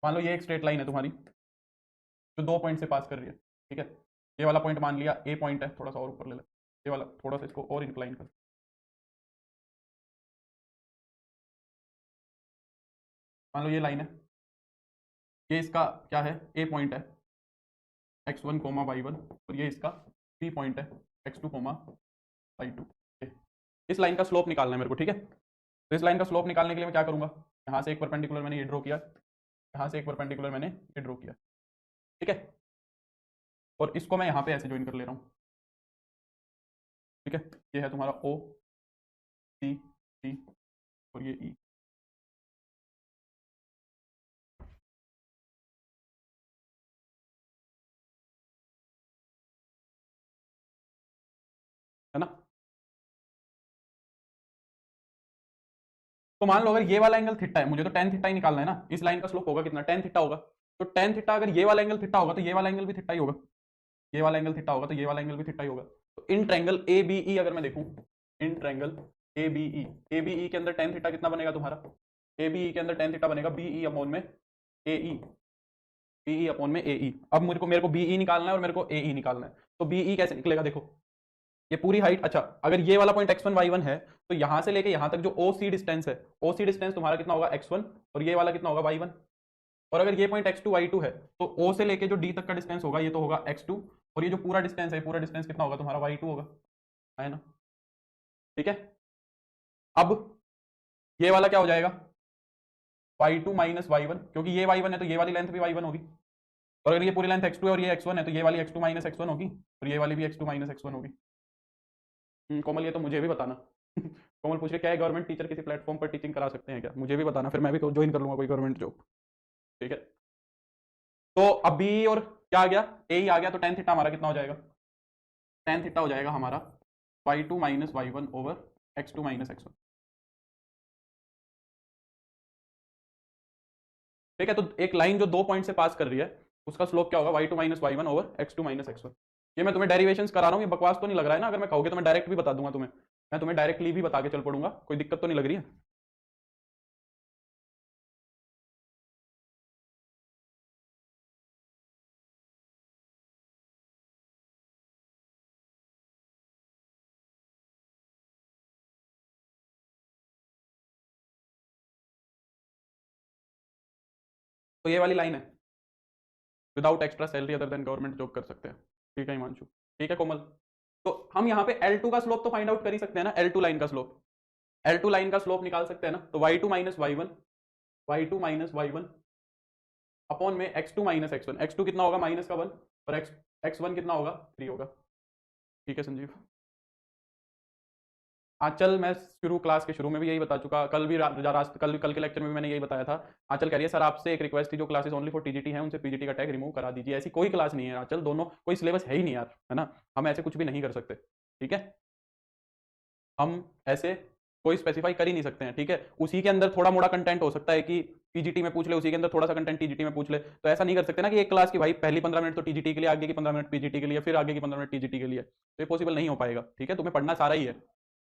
मान लो ये एक स्ट्रेट लाइन है तुम्हारी जो 2 पॉइंट से पास कर रही है, ठीक है। ये वाला पॉइंट मान लिया ए पॉइंट है, थोड़ा सा और ऊपर ले ले, ये वाला थोड़ा सा इसको और इंक्लाइन कर। मान लो ये लाइन है, ये इसका क्या है, ए पॉइंट है x1 कोमा y1, और ये इसका बी पॉइंट है x2 कोमा y2। इस लाइन का स्लोप निकालना है मेरे को, ठीक है। तो इस लाइन का स्लोप निकालने के लिए मैं क्या करूंगा, यहाँ से एक परपेंडिकुलर मैंने ये ड्रॉ किया, यहाँ से एक परपेंडिकुलर मैंने ये ड्रॉ किया, ठीक है। और इसको मैं यहाँ पे ऐसे ज्वाइन कर ले रहा हूँ, ठीक है। ये है तुम्हारा ओ सी डी और ये ई, है ना। तो मान लो अगर ये वाला एंगल थीटा है, मुझे तो टेन थीटा ही निकालना है ना, इस लाइन का स्लोप होगा कितना, टेन थीटा होगा। तो टेन थीटा अगर ये वाला एंगल थीटा होगा तो ये वाला एंगल भी थीटा ही होगा, ये वाला एंगल थीटा होगा तो ये वाला एंगल भी थीटा ही होगा। तो इन ट्रायंगल ए बी ई अगर मैं देखूं, in triangle A B E, A B E के अंदर टेन थीटा कितना बनेगा तुम्हारा, ए बी ई के अंदर टेन थीटा बनेगा बी ई अपॉन में ए ई, बी ई अपॉन में ए ई। अब मेरे को बी ई निकालना है और मेरे को ए ई निकालना है, तो बी ई कैसे निकलेगा, देखो ये पूरी हाइट, अच्छा अगर ये वाला पॉइंट x1 y1 है तो यहां से लेके यहां तक जो ओ सी डिस्टेंस है, ओ सी डिस्टेंस तुम्हारा कितना होगा x1, और ये वाला कितना होगा y1। और अगर ये पॉइंट x2 y2 है तो o से लेके जो d तक का डिस्टेंस होगा ये तो होगा x2, और ये जो पूरा डिस्टेंस है, पूरा डिस्टेंस कितना होगा तुम्हारा y2 होगा, है ना, ठीक है। अब ये वाला क्या हो जाएगा, y2 माइनस y1, क्योंकि ये y1 है तो ये वाली लेंथ भी y1 होगी, और अगर ये पूरी लेंथ x2 है और ये x1 है तो ये वाली x2 माइनस x1 होगी, और ये वाली भी x2 माइनस x1 होगी। कोमल ये तो मुझे भी बताना। कोमल पूछ रहे क्या है, गवर्नमेंट टीचर किसी प्लेटफॉर्म पर टीचिंग करा सकते हैं क्या, मुझे भी बताना, फिर मैं भी ज्वाइन कर लूंगा कोई गवर्नमेंट जॉब, ठीक है। तो अब बी और क्या आ गया, ए ही आ गया, तो टेन थीटा हमारा कितना हो जाएगा, टेन थीटा हो जाएगा हमारा y2 minus y1 over x2 minus x1, ठीक है। तो एक लाइन जो 2 पॉइंट से पास कर रही है उसका स्लोप क्या होगा, y2 minus y1 over x2 minus x1। ये मैं तुम्हें डेरिवेशंस करा रहा हूँ, ये बकवास तो नहीं लग रहा है ना, अगर मैं कहोगे तो मैं डायरेक्ट भी बता दूंगा तुम्हें, मैं तुम्हें डायरेक्टली भी बता के चल पड़ूंगा, कोई दिक्कत तो नहीं लग रही है। तो ये वाली लाइन है, without extra salary other than government job कर सकते हैं, ठीक है हिमांशु, ठीक है कोमल। तो हम यहाँ पे L2 का स्लोप तो फाइंड आउट कर ही सकते हैं ना, L2 लाइन का स्लोप, L2 लाइन का स्लोप निकाल सकते हैं ना, तो y2 minus y1, y2 minus y1 upon में x2 माइनस x1, x2 कितना होगा माइनस का 1, और x1 कितना होगा 3 होगा, ठीक है संजीव। आंचल मैं शुरू क्लास के शुरू में भी यही बता चुका, कल भी कल के लेक्चर में भी मैंने यही बताया था। आंचल कह रही है सर आपसे एक रिक्वेस्ट थी, जो क्लासेस ओनली फॉर टीजीटी हैं उनसे पीजीटी का टैग रिमूव करा दीजिए, ऐसी कोई क्लास नहीं है आंचल, दोनों कोई सिलेबस है ही नहीं यार, है ना, हम ऐसे कुछ भी नहीं कर सकते, ठीक है। हम ऐसे कोई स्पेसिफाई कर ही नहीं सकते हैं, ठीक है। उसी के अंदर थोड़ा मोड़ा कंटेंट हो सकता है कि पीजीटी में पूछ ले, उसी के अंदर थोड़ा सा कंटेंट टीजीटी में पूछ ले, तो ऐसा नहीं कर सकते ना कि एक क्लास की भाई पहली 15 मिनट तो टीजीटी के लिए, आगे की 15 मिनट पीजीटी के लिए, फिर आगे की 15 मिनट टीजीटी के लिए, तो ये पॉसिबल नहीं हो पाएगा, ठीक है। तुम्हें पढ़ना सारा ही है।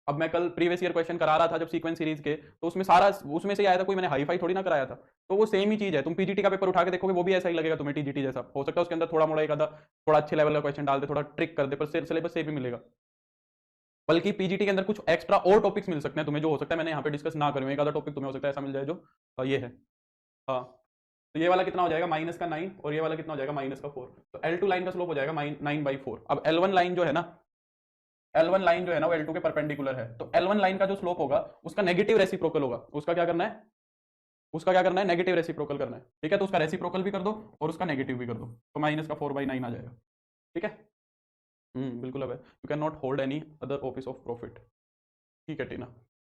अब मैं कल प्रीवियस ईयर क्वेश्चन करा रहा था जब सीक्वेंस सीरीज के, तो उसमें सारा उसमें से आया था, कोई मैंने हाई फाई थोड़ी ना कराया था, तो वो सेम ही चीज है, तुम पीजीटी का पेपर उठा के देखोगे वो भी ऐसा ही लगेगा तुम्हें टीजीटी जैसा, हो सकता है उसके अंदर थोड़ा मोड़ा एक आधा थोड़ा अच्छे लेवल का क्वेश्चन डाल दे, थोड़ा ट्रिक कर दे, पर सिलेबस से भी मिलेगा। बल्कि पीजीटी के अंदर कुछ एक्स्ट्रा और टॉपिक्स मिल सकते हैं तुम्हें, जो हो सकता है मैंने यहाँ पे डिस्कस ना करूँ, एक आधा टॉपिक तुम्हें हो सकता है ऐसा मिल जाए जो ये है, हाँ। तो ये वाला कितना हो जाएगा माइनस का 9, और ये वाला कितना हो जाएगा माइनस का 4, तो L2 लाइन का स्लोप हो जाएगा 9/4। अब L1 लाइन जो है ना, L1 लाइन जो है ना वो L2 के परपेंडिकुलर है, तो L1 लाइन का जो स्लोप होगा उसका नेगेटिव रेसिप्रोकल होगा, उसका क्या करना है, उसका क्या करना है, नेगेटिव रेसिप्रोकल करना है, ठीक है। तो उसका रेसिप्रोकल भी कर दो और उसका नेगेटिव भी कर दो, तो माइनस का 4/9 आ जाएगा, ठीक है। बिल्कुल। अब you can not hold any other office of profit, ठीक है टीना,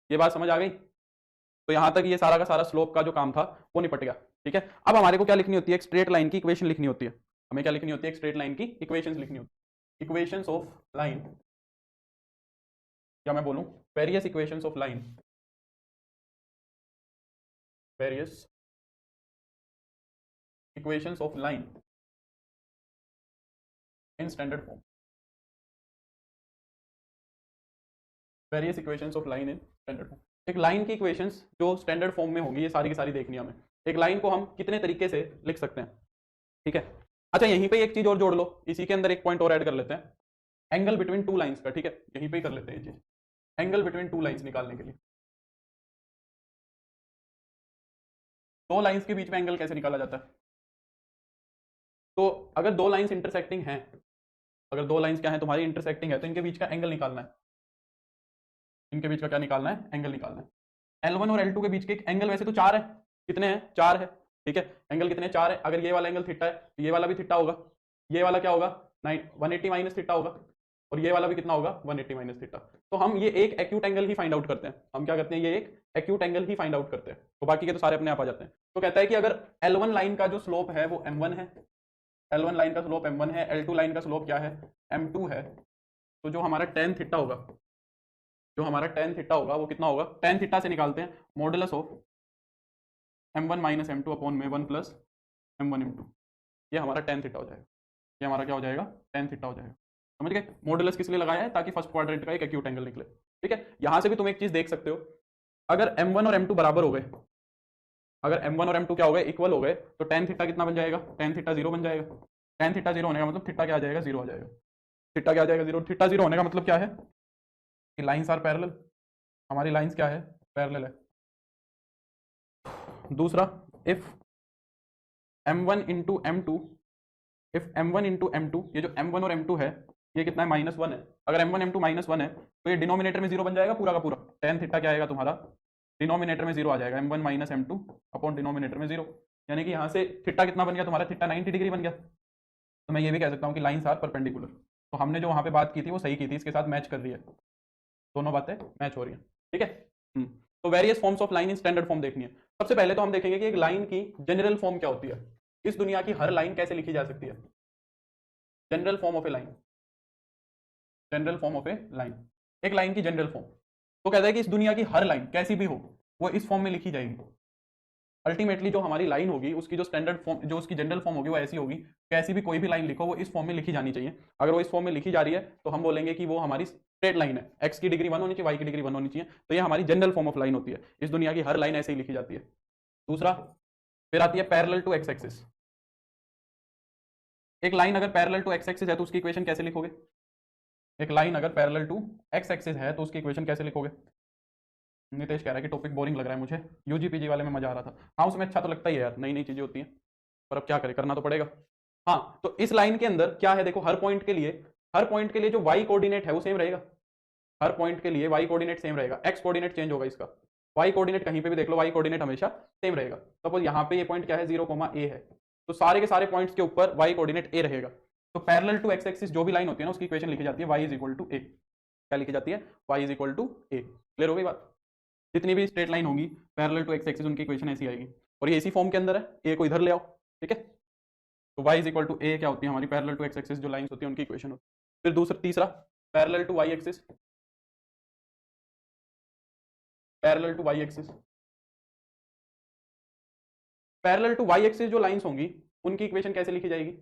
ये बात समझ आ गई। तो यहां तक ये सारा का सारा स्लोप का जो काम था वो निपट गया, ठीक है। अब हमारे को क्या लिखनी होती है, एक स्ट्रेट लाइन की इक्वेशन लिखनी होती है, हमें क्या लिखनी होती है, एक स्ट्रेट लाइन की इक्वेशन लिखनी होती है, इक्वेशंस ऑफ लाइन, या मैं बोलूं various equations of line, various equations of line in standard form, various equations of line in standard form. एक लाइन की इक्वेशंस जो स्टैंडर्ड फॉर्म में होगी, ये सारी की सारी देखनी है हमें। एक लाइन को हम कितने तरीके से लिख सकते हैं, ठीक है। अच्छा, यहीं पे एक चीज और जोड़ लो, इसी के अंदर एक पॉइंट और ऐड कर लेते हैं, एंगल बिटवीन टू लाइंस का, ठीक है। यहीं पे ही कर लेते हैं ये चीज, एंगल बिटवीन टू लाइंस निकालने के लिए। दो लाइंस के बीच में एंगल कैसे निकाला जाता है? तो अगर दो लाइंस इंटरसेक्टिंग हैं, अगर दो लाइंस क्या है तुम्हारी इंटरसेक्टिंग है, तो इनके बीच का एंगल निकालना है। इनके बीच का क्या निकालना है? एंगल निकालना है। L1 और L2 के बीच के एंगल वैसे तो 4 है, कितने हैं? 4 है, ठीक है। एंगल कितने? 4 है। अगर ये वाला एंगल थीटा है तो ये वाला भी थीटा होगा, ये वाला क्या होगा? 180 माइनस थीटा होगा, और ये वाला भी कितना होगा? 180 माइनस थीटा। तो हम ये एक एक्यूट एंगल ही फाइंड आउट करते हैं। हम क्या करते हैं? ये एक एक्यूट एंगल ही फाइंड आउट करते हैं, तो बाकी के तो सारे अपने आप आ जाते हैं। तो कहता है कि अगर L1 लाइन का जो स्लोप है वो m1 है, L1 लाइन का स्लोप m1 है, L2 लाइन का स्लोप क्या है? m2 है, तो जो हमारा टेन थीटा होगा, जो हमारा टेन थीटा होगा वो कितना होगा? टेन थीटा से निकालते हैं modulus of m1 minus m2 upon में 1 प्लस m1 m2, ये हमारा टेन थीटा हो जाएगा। ये हमारा क्या हो जाएगा? टेन थीटा हो जाएगा। समझ गए? मॉडुलस किस लिए लगाया है? ताकि फर्स्ट क्वाड्रेंट का एक एक्यूट एंगल निकले, ठीक है। यहां से भी तुम एक चीज देख सकते हो, अगर m1 और m2 बराबर हो गए, अगर m1 और m2 क्या हो गए? इक्वल हो गए, तो टेन थीटा कितना बन जाएगा? टेन थीटा जीरो बन जाएगा। टेन थीटा जीरो होने का मतलब थीटा क्या आ जाएगा? जीरो आ जाएगा। थीटा क्या आ जाएगा? जीरो। थीटा जीरो होने का मतलब क्या है? कि लाइंस आर पैरेलल, हमारी लाइंस क्या है? पैरेलल है। दूसरा, if m1 into m2, if m1 into m2, ये जो m1 और m2 है ये कितना है? -1 है। अगर m1 m2 -1 है तो ये डिनोमिनेटर में जीरो बन जाएगा पूरा का पूरा। टेन थीटा क्या आएगा तुम्हारा? डिनोमिनेटर में जीरो आ जाएगा, m1 minus m2 upon denominator में जीरो। यानी कि यहाँ से थीटा कितना बन गया तुम्हारा? थीटा 90 डिग्री बन गया। तो मैं ये भी कह सकता हूँ कि लाइंस आर परपेंडिकुलर। तो हमने जो वहाँ पे बात की थी वो सही की थी, इसके साथ मैच कर रही है, दोनों बातें मैच हो रही हैं, ठीक है। तो various forms of line in standard form देखनी है। सबसे पहले तो हम देखेंगे कि एक लाइन की जनरल फॉर्म क्या होती है, इस दुनिया की हर लाइन कैसे लिखी जा सकती है। General form of A line, general form of A line, एक लाइन की जनरल फॉर्म। तो कहता है कि इस दुनिया की हर लाइन कैसी भी हो वो इस फॉर्म में लिखी जाएगी। अल्टीमेटली जो हमारी लाइन होगी उसकी जो स्टैंडर्ड फॉर्म, जो उसकी जनरल फॉर्म होगी वो ऐसी होगी, कैसी भी कोई भी लाइन लिखो वो इस फॉर्म में लिखी जानी चाहिए। अगर वो इस फॉर्म में लिखी जा रही है तो हम बोलेंगे कि वो हमारी स्ट्रेट लाइन है, एक्स की डिग्री 1 होनी चाहिए, वाई की डिग्री 1 होनी चाहिए। तो ये हमारी जनरल फॉर्म ऑफ लाइन होती है, इस दुनिया की हर लाइन ऐसे ही लिखी जाती है। दूसरा, फिर आती है पैरेलल टू एक्स एक्सिस। एक लाइन अगर पैरेलल टू एक्स एक्सिस है तो उसकी इक्वेशन कैसे लिखोगे? एक लाइन अगर पैरेलल टू एक्स एक्सिस है तो उसकी इक्वेशन कैसे लिखोगे? नितेश कह रहा है कि टॉपिक बोरिंग लग रहा है मुझे, यूजीपीजी वाले में मजा आ रहा था। हाँ, उसमें अच्छा तो लगता ही है यार, नई नई चीजें होती हैं, पर अब क्या करें, करना तो पड़ेगा। हाँ, तो इस लाइन के अंदर क्या है देखो, हर पॉइंट के लिए, हर पॉइंट के लिए जो वाई कोऑर्डिनेट है वो सेम रहेगा। हर पॉइंट के लिए वाई कोऑर्डिनेट सेम रहेगा, एक्स कोऑर्डिनेट चेंज होगा इसका। वाई कोऑर्डिनेट कहीं पे भी देख लो, वाई कोऑर्डिनेट हमेशा सेम रहेगा। सपोज यहाँ पे ये पॉइंट क्या है? 0, a है, तो सारे के सारे पॉइंट्स के ऊपर वाई कोऑर्डिनेट a रहेगा। तो पैरेलल टू एक्स एक्सिस जो भी लाइन होती है ना उसकी इक्वेशन लिखी जाती है y is equal to A. क्या लिखी जाती है? y is equal to A. Clear हो गई बात? जितनी भी स्ट्रेट लाइन होगी पैरेलल टू एक्स एक्सिस उनकी इक्वेशन ऐसी आएगी, और ये इसी फॉर्म के अंदर है, ए को इधर ले आओ, ठीक है। तो y is equal to A क्या होती है? हमारी पैरेलल टू एक्स एक्सिस जो लाइंस होती है उनकी इक्वेशन होती है। फिर दूसरा, तीसरा, parallel to Y axis, parallel to Y axis, parallel to Y axis जो लाइंस होंगी उनकी इक्वेशन कैसे लिखी जाएगी?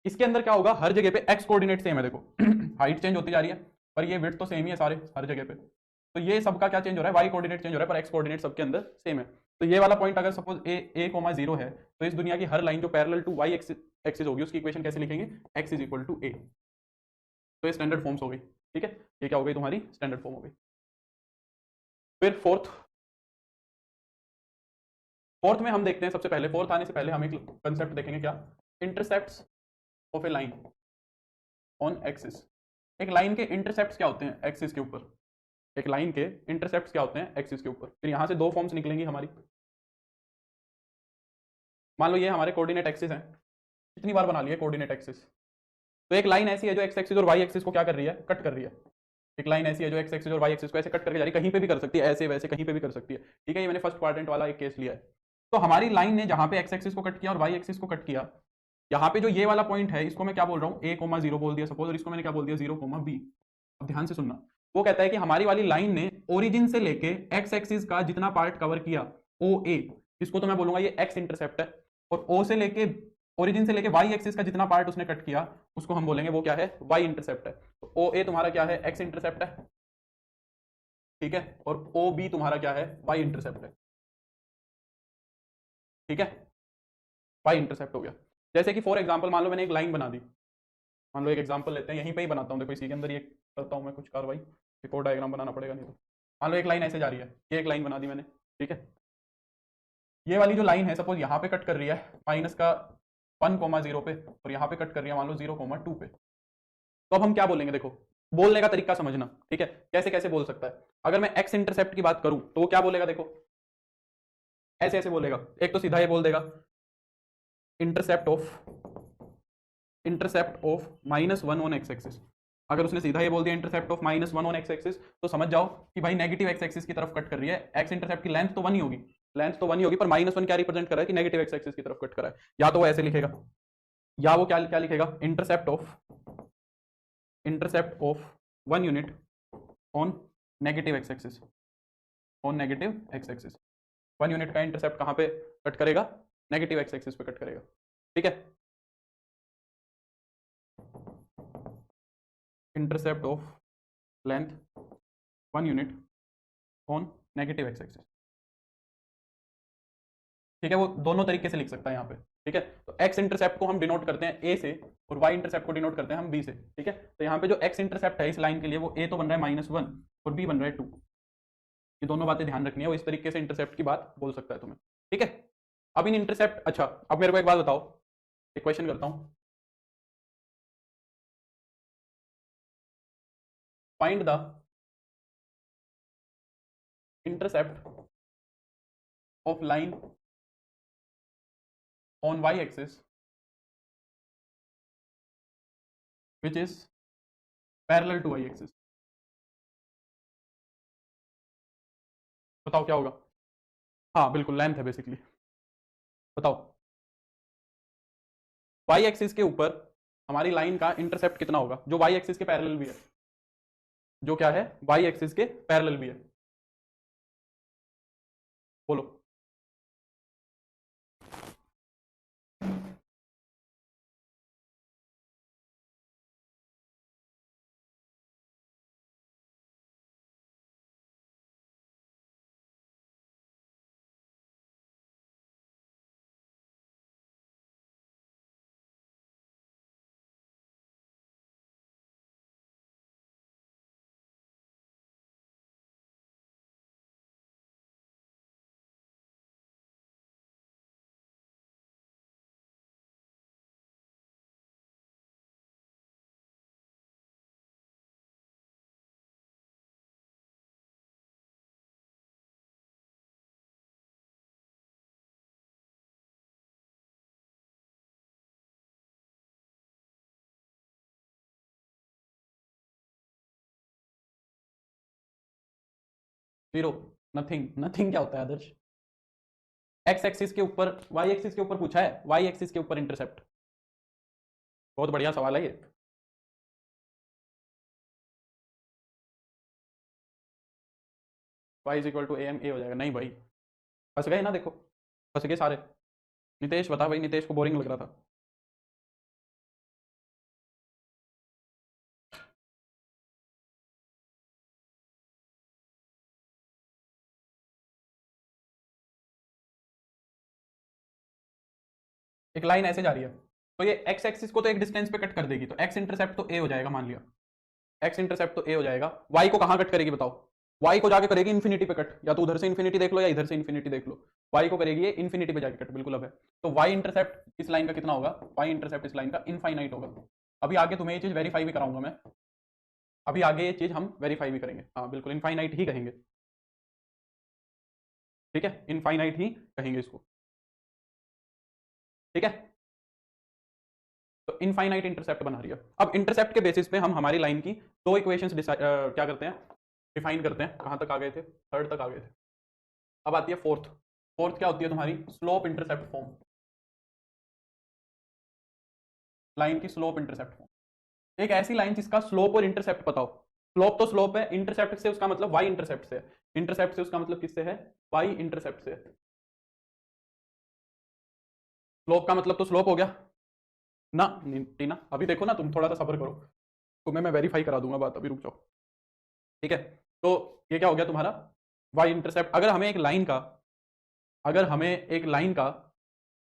इसके अंदर क्या होगा? हर जगह पे एक्स कोऑर्डिनेट सेम है, देखो हाइट चेंज होती जा रही है पर ये विड्थ तो सेम ही है सारे, हर जगह पे। तो ये सबका क्या चेंज हो रहा है? वाई कोऑर्डिनेट चेंज हो रहा है, पर एक्स कोऑर्डिनेट सबके अंदर सेम है। तो ये वाला पॉइंट अगर सपोज ए कोमा 0 है तो इस दुनिया की हर लाइन जो पैरेलल टू वाई एक्सिस होगी उसकी इक्वेशन कैसे लिखेंगे? एक्स इज इक्वल टू ए। तो ये स्टैंडर्ड फॉर्म्स हो गई, ठीक है। ये क्या हो गई? तुम्हारी स्टैंडर्ड फॉर्म हो गई। फिर फोर्थ, फोर्थ में हम देखते हैं, सबसे पहले फोर्थ आने से पहले हम एक कंसेप्ट देखेंगे, क्या? Intercepts of A line on axis. एक लाइन के इंटरसेप्ट्स क्या होते हैं एक्सिस के ऊपर? एक लाइन के इंटरसेप्ट्स क्या होते हैं एक्सिस के ऊपर? फिर यहां से दो फॉर्म्स निकलेंगी हमारी। मान लो ये हमारे कोऑर्डिनेट एक्सिस हैं, कितनी बार बना लिया कोऑर्डिनेट एक्सिस। तो एक लाइन ऐसी है जो एक्स एक्सिस और वाई एक्सिस को क्या कर रही है? कट कर रही है। एक लाइन ऐसी है जो एक्स एक्सिस और वाई एक्सिस को ऐसे कट करके जा रही है, कहीं पे भी कर सकती है, ऐसे वैसे कहीं पे भी कर सकती है, ठीक है। ये मैंने फर्स्ट क्वाड्रेंट वाला एक केस लिया है। तो हमारी लाइन ने जहां पे एक्स एक्सिस को कट किया और वाई एक्सिस को कट किया, यहाँ पे जो ये वाला पॉइंट है इसको मैं क्या बोल रहा हूँ? a,0 बोल दिया सपोज, और इसको मैंने क्या बोल दिया? 0,b। अब ध्यान से सुनना, वो कहता है कि हमारी वाली लाइन ने ओरिजिन से लेके एक्स एक्सिस का जितना पार्ट कवर किया ओ ए, इसको तो मैं बोलूंगा ये एक्स इंटरसेप्ट है, और ओ से लेके ओरिजिन से लेके वाई एक्सिस का जितना पार्ट उसने कट किया उसको हम बोलेंगे वो क्या है, वाई इंटरसेप्ट है। तो ओ ए तुम्हारा क्या है, एक्स इंटरसेप्ट है, ठीक है, और ओ बी तुम्हारा क्या है, वाई इंटरसेप्ट है, ठीक है, वाई इंटरसेप्ट हो गया। जैसे कि फॉर एग्जांपल मान लो मैंने एक लाइन बना दी, मान लो एक एग्जांपल लेते हैं, यहीं पे ही बनाता हूँ, देखो इसी के अंदर ये करता हूँ मैं कुछ कार्रवाई, एक और डायग्राम बनाना पड़ेगा नहीं तो। मान लो एक लाइन ऐसे जा रही है, ये एक लाइन बना दी मैंने, ठीक है, ये वाली जो लाइन है सपोज यहाँ पे कट कर रही है माइनस का 1,0 पे, और यहाँ पे कट कर रही है मान लो 0,2 पे। तो अब हम क्या बोलेंगे, देखो बोलने का तरीका समझना, ठीक है, कैसे कैसे बोल सकता है। अगर मैं एक्स इंटरसेप्ट की बात करूं तो वो क्या बोलेगा, देखो ऐसे ऐसे बोलेगा, एक तो सीधा ये बोल देगा intercept of -1 on x axis. अगर उसने सीधा ये बोल दिया intercept of -1 on x axis, तो समझ जाओ कि भाई नेगेटिव एक्स एक्सिस की तरफ कट कर रही है। एक्स इंटरसेप्ट की लेंथ तो 1 ही होगी, लेंथ तो 1 ही होगी, पर -1 क्या रिप्रेजेंट कर रहा है कि नेगेटिव एक्स एक्सिस की तरफ कट कर रहा है। या तो वो ऐसे लिखेगा, या वो क्या क्या लिखेगा, intercept of 1 unit on negative x axis, on negative x axis. 1 unit का इंटरसेप्ट कहां पे कट करेगा, नेगेटिव एक्स एक्सिस पे कट करेगा, ठीक है। Intercept of length 1 unit on negative x axis, ठीक है, वो दोनों तरीके से लिख सकता है यहाँ पे, ठीक है। तो एक्स इंटरसेप्ट को हम डिनोट करते हैं ए से, और वाई इंटरसेप्ट को डिनोट करते हैं हम बी से, ठीक है। तो यहाँ पे जो एक्स इंटरसेप्ट है इस लाइन के लिए, वो ए तो बन रहा है -1 और बी बन रहा है 2। ये दोनों बातें ध्यान रखनी है, वो इस तरीके से इंटरसेप्ट की बात बोल सकता है तुम्हें, ठीक है। अब इन इंटरसेप्ट, अच्छा अब मेरे को एक बात बताओ, एक क्वेश्चन करता हूं, find the intercept of line on Y axis which is parallel to y axis। बताओ क्या होगा, हाँ बिल्कुल लेंथ है बेसिकली। बताओ y एक्सिस के ऊपर हमारी लाइन का इंटरसेप्ट कितना होगा, जो y एक्सिस के पैरेलल भी है, जो क्या है y एक्सिस के पैरेलल भी है, बोलो। जीरो, नथिंग, नथिंग क्या होता है आदर्श, एक्स एक्सिस के ऊपर, वाई एक्सिस के ऊपर पूछा है, वाई एक्सिस के ऊपर इंटरसेप्ट, बहुत बढ़िया सवाल है ये। y is equal to A M, A हो जाएगा, नहीं भाई फंस गए ना, देखो फंस गए सारे। नितेश बता भाई, नितेश को बोरिंग लग रहा था। एक लाइन ऐसे जा रही है, तो ये एक्स एक्सिस को तो एक डिस्टेंस पे कट कर देगी, तो एक्स इंटरसेप्ट तो ए हो जाएगा, मान लिया एक्स इंटरसेप्ट तो ए हो जाएगा। वाई को कहां कट करेगी बताओ, वाई को जाके करेगी इन्फिनिटी पे कट, या तो उधर से इन्फिनिटी देख लो या इधर से इन्फिनिटी देख लो, वाई को करेगी ये इन्फिनिटी पे जाके कट, बिल्कुल अब है। तो वाई इंटरसेप्ट इस लाइन का कितना होगा, वाई इंटरसेप्ट इस लाइन का इनफाइनाइट होगा। अभी आगे तुम्हें ये चीज वेरीफाई भी कराऊंगा मैं, अभी आगे ये चीज हम वेरीफाई भी करेंगे, हाँ बिल्कुल इनफाइनाइट ही कहेंगे, ठीक है, इनफाइनाइट ही कहेंगे इसको, ठीक है। तो इनफाइनाइट इंटरसेप्ट बना रही है। अब इंटरसेप्ट के बेसिस पे हम हमारी लाइन की दो इक्वेशंस क्या करते हैं, डिफाइन करते हैं। कहां तक आ गए थे, थर्ड तक आ गए थे। अब आती है फोर्थ। फोर्थ क्या होती है तुम्हारी, स्लोप इंटरसेप्ट फॉर्म, लाइन की स्लोप इंटरसेप्ट फॉर्म। एक ऐसी लाइन जिसका स्लोप और इंटरसेप्ट पता हो, स्लोप तो स्लोप है, इंटरसेप्ट से उसका मतलब वाई इंटरसेप्ट से है, इंटरसेप्ट से उसका मतलब किससे है, वाई इंटरसेप्ट से है। स्लोप का मतलब तो स्लोप हो गया ना टीना, अभी देखो ना, तुम थोड़ा सा सब्र करो, तुम्हें मैं वेरीफाई करा दूंगा बात, अभी रुक जाओ। ठीक है, तो ये क्या हो गया तुम्हारा वाई इंटरसेप्ट। अगर हमें एक लाइन का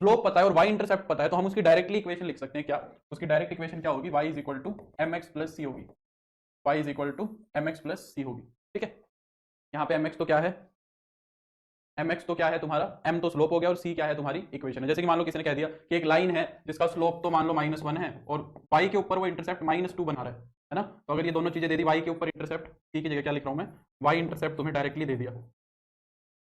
स्लोप पता है और वाई इंटरसेप्ट पता है, तो हम उसकी डायरेक्टली इक्वेशन लिख सकते हैं। क्या उसकी डायरेक्ट इक्वेशन क्या होगी? Y is equal to M X plus C होगी। Y is equal to M X plus C होगी। ठीक है, यहाँ पे एम एक्स तो क्या है? एम एक्स तो क्या है तुम्हारा? एम तो स्लोप हो गया और सी क्या है? तुम्हारी इक्वेशन है। जैसे कि मान लो किसी ने कह दिया कि एक लाइन है जिसका स्लोप तो मान लो -1 है और वाई के ऊपर वो इंटरसेप्ट -2 बना रहा है ना। तो अगर ये दोनों चीजें दे दी, वाई के ऊपर इंटरसेप्ट, सी की जगह क्या लिख रहा हूं मैं? वाई इंटरसेप्ट तुम्हें डायरेक्टली दे दिया।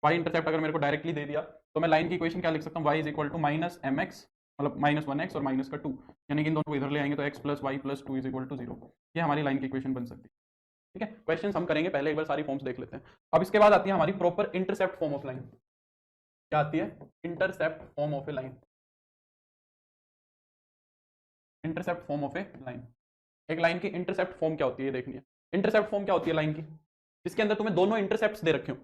वाई इंटरसेप्ट अगर मेरे को डायरेक्टली दे दिया, तो मैं लाइन की इक्वेशन क्या लिख सकता हूँ? Y is equal to minus M X, मतलब -1x और माइनस का 2, यानी कि इन दोनों को इधर ले आएंगे तो x plus Y plus 2 is equal to 0। ये हमारी लाइन की इक्वेशन बन सकती है। ठीक है, क्वेश्चन हम करेंगे, पहले एक बार सारी फॉर्म्स देख लेते हैं। अब इसके बाद आती है हमारी proper intercept form of line. क्या आती है? Intercept form of A line. Intercept form of A line, एक लाइन की इंटरसेप्ट फॉर्म क्या होती है देखनी है। इंटरसेप्ट फॉर्म क्या होती है लाइन की? जिसके अंदर तुम्हें दोनों इंटरसेप्ट दे रखे हो,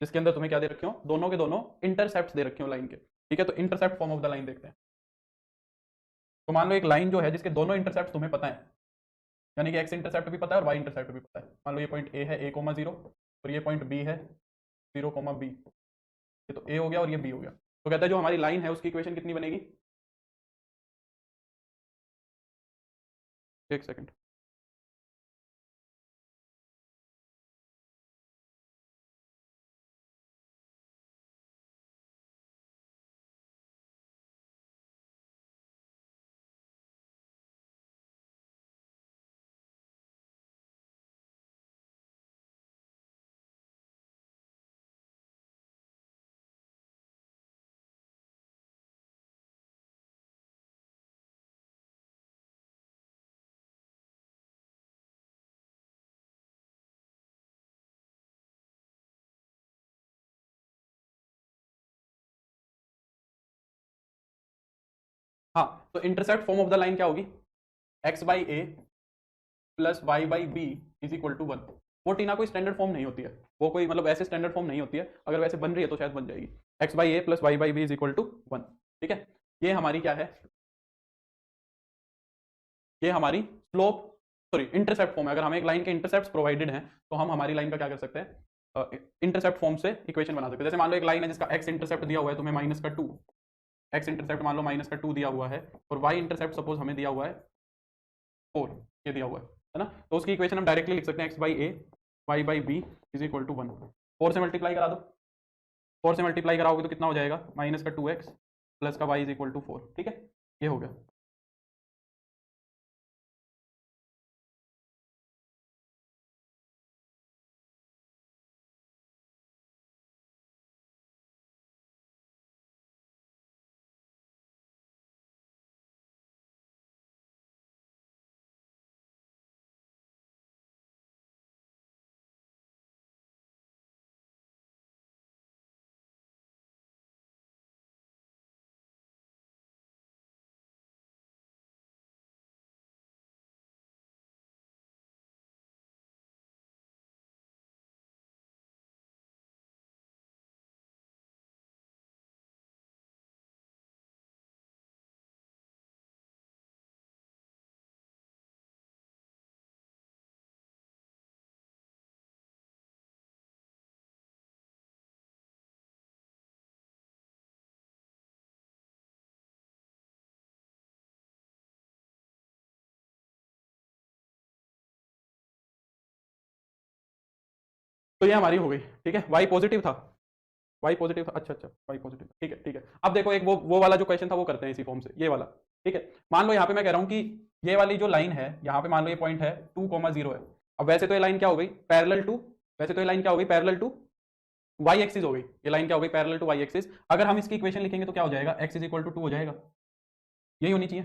जिसके अंदर तुम्हें क्या दे रखे हो? दोनों के दोनों इंटरसेप्ट दे रखे हो लाइन के। ठीक है, तो intercept form of the line देखते हैं। तो मान लो एक लाइन जो है जिसके दोनों इंटरसेप्ट तुम्हें पता है, यानी कि एक्स इंटरसेप्ट भी पता है और वाई इंटरसेप्ट भी पता है। मान लो ये पॉइंट ए है, ए कोमा 0, और ये पॉइंट बी है 0 कोमा बी। ये तो ए हो गया और ये बी हो गया। तो कहता है जो हमारी लाइन है उसकी इक्वेशन कितनी बनेगी? एक सेकंड। हाँ, तो intercept form of the line क्या होगी? X by A plus Y by B is equal to 1। वो टीना कोई स्टैंडर्ड फॉर्म नहीं होती है, वो कोई मतलब ऐसे स्टैंडर्ड फॉर्म नहीं होती है, अगर वैसे बन रही है तो शायद बन जाएगी। X by A plus Y by B is equal to 1। ठीक है, ये हमारी क्या है? ये हमारी स्लोप, सॉरी इंटरसेप्ट फॉर्म है। अगर हमें एक लाइन के इंटरसेप्ट प्रोवाइडेड हैं, तो हम हमारी लाइन का क्या कर सकते हैं? इंटरसेप्ट फॉर्म से इक्वेशन बना सकते हैं। जैसे मान लो एक लाइन है जिसका एक्स इंटरसेप्ट दिया हुआ है तुम्हें -2, एक्स इंटरसेप्ट मान लो -2 दिया हुआ है, और वाई इंटरसेप्ट सपोज हमें दिया हुआ है 4, ये दिया हुआ है ना। तो उसकी इक्वेशन हम डायरेक्टली लिख सकते हैं X by A Y by B is equal to 1। 4 से मल्टीप्लाई करा दो, 4 से मल्टीप्लाई कराओगे तो कितना हो जाएगा? -2x प्लस का y इज इक्वल टू 4। ठीक है, ये हो गया। तो ये हमारी हो गई। ठीक है, y पॉजिटिव था, y पॉजिटिव था, अच्छा अच्छा y पॉजिटिव, ठीक है ठीक है। अब देखो एक वो वाला जो क्वेश्चन था वो करते हैं इसी फॉर्म से, ये वाला। ठीक है, मान लो यहाँ पे मैं कह रहा हूँ कि ये वाली जो लाइन है, यहाँ पे मान लो ये पॉइंट है 2,0 है। अब वैसे तो ये लाइन क्या हो गई? पैरेलल टू, वैसे तो ये लाइन क्या हो गई? पैरेलल टू वाई एक्सिस हो गई। ये लाइन क्या हो गई? Parallel to Y axis. अगर हम इसकी इक्वेशन लिखेंगे तो क्या हो जाएगा? x इज इक्वल टू 2 हो जाएगा, यही होनी चाहिए।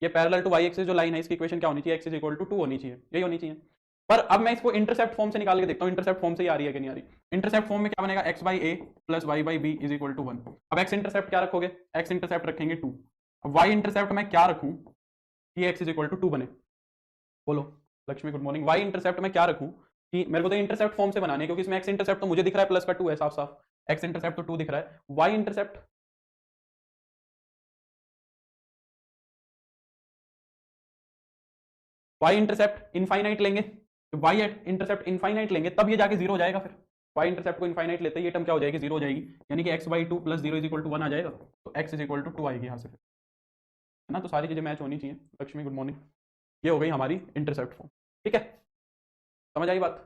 ये पैरेलल टू वाई एक्सिस जो लाइन है, इसकी इक्वेशन क्या होनी चाहिए? x इज इक्वल टू 2 होनी चाहिए, यही होनी चाहिए। पर अब मैं इसको इंटरसेप्ट फॉर्म से निकाल के देखता हूँ, इंटरसेप्ट फॉर्म से ही आ रही है कि नहीं आ रही। इंटरसेप्ट फॉर्म में क्या बनेगा? X by A plus Y by B is equal to 1। अब एक्स इंटरसेप्ट क्या रखोगे? एक्स इंटरसेप्ट रखेंगे 2। अब वाई इंटरसेप्ट मैं क्या रखूं कि एक्स इज इक्वल टू 2 बने? बोलो Lakshmi, good morning. Y intercept मैं क्या रखूं कि मेरे को तो इंटरसेप्ट फॉर्म से बनाने है, क्योंकि इसमें एक्स इंटरसेप्ट तो मुझे दिख रहा है प्लस का 2 है साफ साफ, एक्स इंटरसेप्ट तो 2 दिख रहा है। Y intercept Y intercept infinite लेंगे, वाई इंटरसेप्ट इनफाइनाइट लेंगे तब ये जाके जीरो हो जाएगा। फिर वाई इंटरसेप्ट को इनफाइनाइट लेते ये टर्म क्या हो जाएगी, जीरो हो जाएगी, यानी कि x/2 + 0 = 1 आ जाएगा, तो x = 2 आएगी यहाँ से, है ना। तो सारी चीजें मैच होनी चाहिए। Lakshmi good morning. ये हो गई हमारी इंटरसेप्ट फॉर्म, ठीक है, समझ आई बात।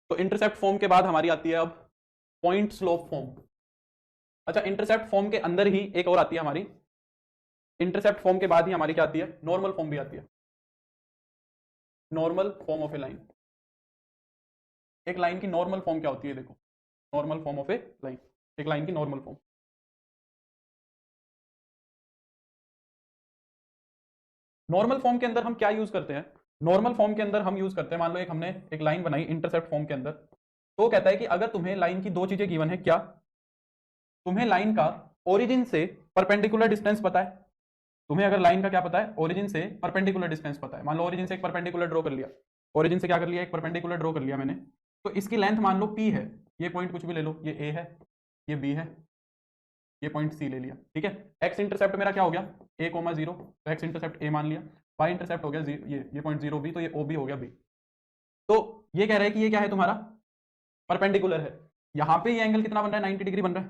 तो इंटरसेप्ट फॉर्म के बाद हमारी आती है अब पॉइंट स्लोप फॉर्म। अच्छा, इंटरसेप्ट फॉर्म के अंदर ही एक और आती है हमारी, इंटरसेप्ट फॉर्म के बाद ही हमारी क्या आती है, नॉर्मल फॉर्म भी आती है। Normal form of A line, एक लाइन की नॉर्मल फॉर्म क्या होती है, देखो, normal form of A line, एक लाइन की नॉर्मल फॉर्म। नॉर्मल फॉर्म के अंदर हम क्या यूज करते हैं, नॉर्मल फॉर्म के अंदर हम यूज करते हैं, मान लो एक हमने एक लाइन बनाई इंटरसेप्ट फॉर्म के अंदर, तो कहता है कि अगर तुम्हें लाइन की दो चीजें गिवन है, क्या तुम्हें लाइन का ओरिजिन से परपेंडिकुलर डिस्टेंस पता है, तुम्हें अगर लाइन का क्या पता है, ओरिजिन से परपेंडिकुलर डिस्टेंस पता है, मान लो ओरिजिन से एक परपेंडिकुलर ड्रॉ कर लिया, ओरिजिन से क्या कर लिया, एक परपेंडिकुलर ड्रॉ कर लिया मैंने, तो इसकी लेंथ मान लो p है, ये पॉइंट कुछ भी ले लो, ये a है, ये b है, ये पॉइंट c ले लिया, ठीक है। x इंटरसेप्ट मेरा क्या हो गया, a,0, तो x इंटरसेप्ट a मान लिया, y इंटरसेप्ट हो गया ये पॉइंट 0b, तो ये OB हो गया b। तो ये कह रहा है कि ये क्या है तुम्हारा, परपेंडिकुलर है। यहाँ पे ये एंगल कितना बन रहा है, 90 डिग्री बन रहा है,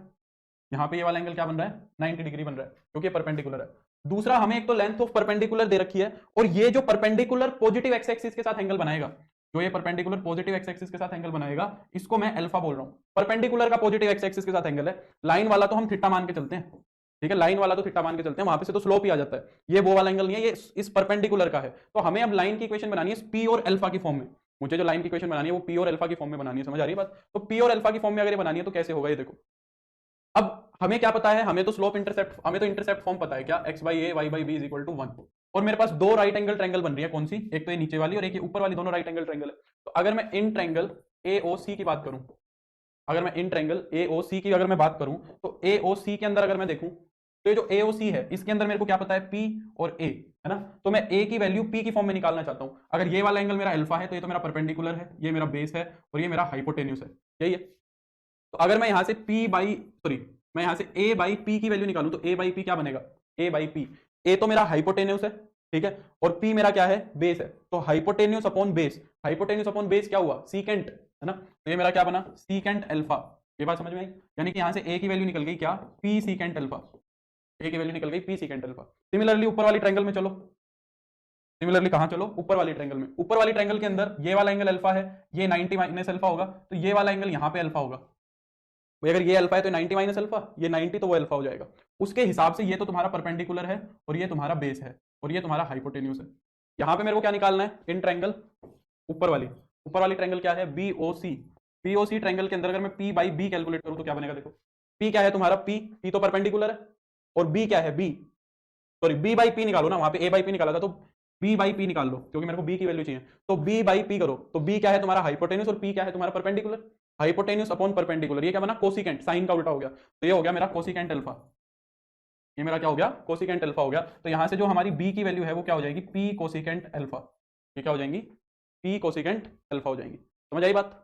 यहाँ पे ये वाला एंगल क्या बन रहा है, 90 डिग्री बन रहा है, क्योंकि परपेंडिकुलर है। दूसरा, हमें एक तो लेंथ ऑफ परपेंडिकुलर दे रखी है, और ये जो परपेंडिकुलर पॉजिटिव एक्स एक्सिस के साथ एंगल बनाएगा, जो ये परपेंडिकुलर पॉजिटिव एक्स एक्सिस के साथ एंगल बनाएगा, इसको मैं अल्फा बोल रहा हूं। परपेंडिकुलर का पॉजिटिव एक्स एक्सिस के साथ एंगल है, लाइन वाला तो हम थीटा मान के चलते हैं, ठीक है, लाइन वाला तो थीटा मान के चलते हैं, वहां पे से तो स्लोप ही आ जाता है, ये वो वाला एंगल नहीं है, ये इस परपेंडिकुलर का है। तो हमें अब लाइन की इक्वेशन बनानी है पी और अल्फा की फॉर्म में, मुझे जो लाइन की इक्वेशन बनानी है वो पी और अल्फा की फॉर्म में बनानी है, समझ आ रही है बात। तो पी और अल्फा की फॉर्म में अगर ये बनानी है तो कैसे होगा, ये देखो, अब हमें क्या पता है, हमें तो स्लोप इंटरसेप्ट, हमें तो इंटरसेप्ट फॉर्म पता है, क्या x/a y/b = 1, और मेरे पास दो राइट एंगल ट्रायंगल बन रही है, कौन सी, एक तो ये नीचे वाली और एक ये ऊपर वाली, दोनों राइट एंगल ट्रायंगल है। तो अगर मैं इन ट्रायंगल AOC की बात करूं, अगर मैं इन ट्रायंगल AOC की अगर मैं बात करूं, तो AOC के अंदर अगर मैं देखूं, तो ये जो AOC है इसके अंदर मेरे को क्या पता है, P और A, है ना। तो मैं A की वैल्यू P की फॉर्म में निकालना चाहता हूं। अगर ये वाला एंगल मेरा अल्फा है तो ये तो मेरा परपेंडिकुलर है, ये मेरा बेस है, और ये मेरा हाइपोटेन्यूस है, यही है। तो अगर मैं यहां से मैं यहां से A/P की वैल्यू निकालूं, तो A/P क्या बनेगा, A/P, A तो मेरा हाइपोटेन्यूस है, ठीक है, और P मेरा क्या है, बेस है, तो hypotenuse upon base, hypotenuse upon base क्या हुआ, सीकेंट, है ना। तो ये मेरा क्या बना, सीकेंट अल्फा। ये बात समझ में आई, यानी कि यहां से A की वैल्यू निकल गई क्या, P सीकेंट अल्फा, A की वैल्यू निकल गई P सीकेंट अल्फा। सिमिलरली ऊपर वाली ट्रायंगल में चलो, सिमिलरली कहां चलो, ऊपर वाली ट्रायंगल में, ऊपर वाली ट्रायंगल के अंदर ये वाला एंगल अल्फा है, ये 90 माइनस अल्फा होगा, तो ये वाला एंगल यहां पे अल्फा होगा, भाई अगर ये अल्फा है तो 90 माइनस अल्फा, ये 90 तो वो अल्फा हो जाएगा। उसके हिसाब से ये तो तुम्हारा परपेंडिकुलर है, और ये तुम्हारा बेस है, और ये तुम्हारा हाइपोटेन्यूस है। यहाँ पे मेरे को क्या निकालना है, इन ट्रायंगल ऊपर वाली ट्रायंगल क्या है, BOC, BOC ट्रायंगल के अंदर अगर मैं P/B कैलकुलेट करूं तो क्या बनेगा, देखो, P क्या है तुम्हारा, P तो परपेंडिकुलर है, और B क्या है, B, सॉरी B/P निकालो ना, वहां पे A/P निकाला था, तो B/P निकाल लो, क्योंकि मेरे को B की वैल्यू चाहिए, तो B/P करो, तो B क्या है तुम्हारा हाइपोटेन्यूस, और P क्या है तुम्हारा परपेंडिकुलर, हाइपोटेन्यूस अपॉन परपेंडिकुलर, ये क्या बना, कोसिकेंट, साइन का उल्टा हो गया, तो ये हो गया मेरा कोसिकेंट अल्फा, ये मेरा क्या हो गया, कोसिकेंट अल्फा हो गया। तो यहां से जो हमारी B की वैल्यू है वो क्या हो जाएगी, P कोसिकेंट अल्फा, ये क्या हो जाएंगी, P कोसिकेंट अल्फा हो जाएंगी, समझ आई बात।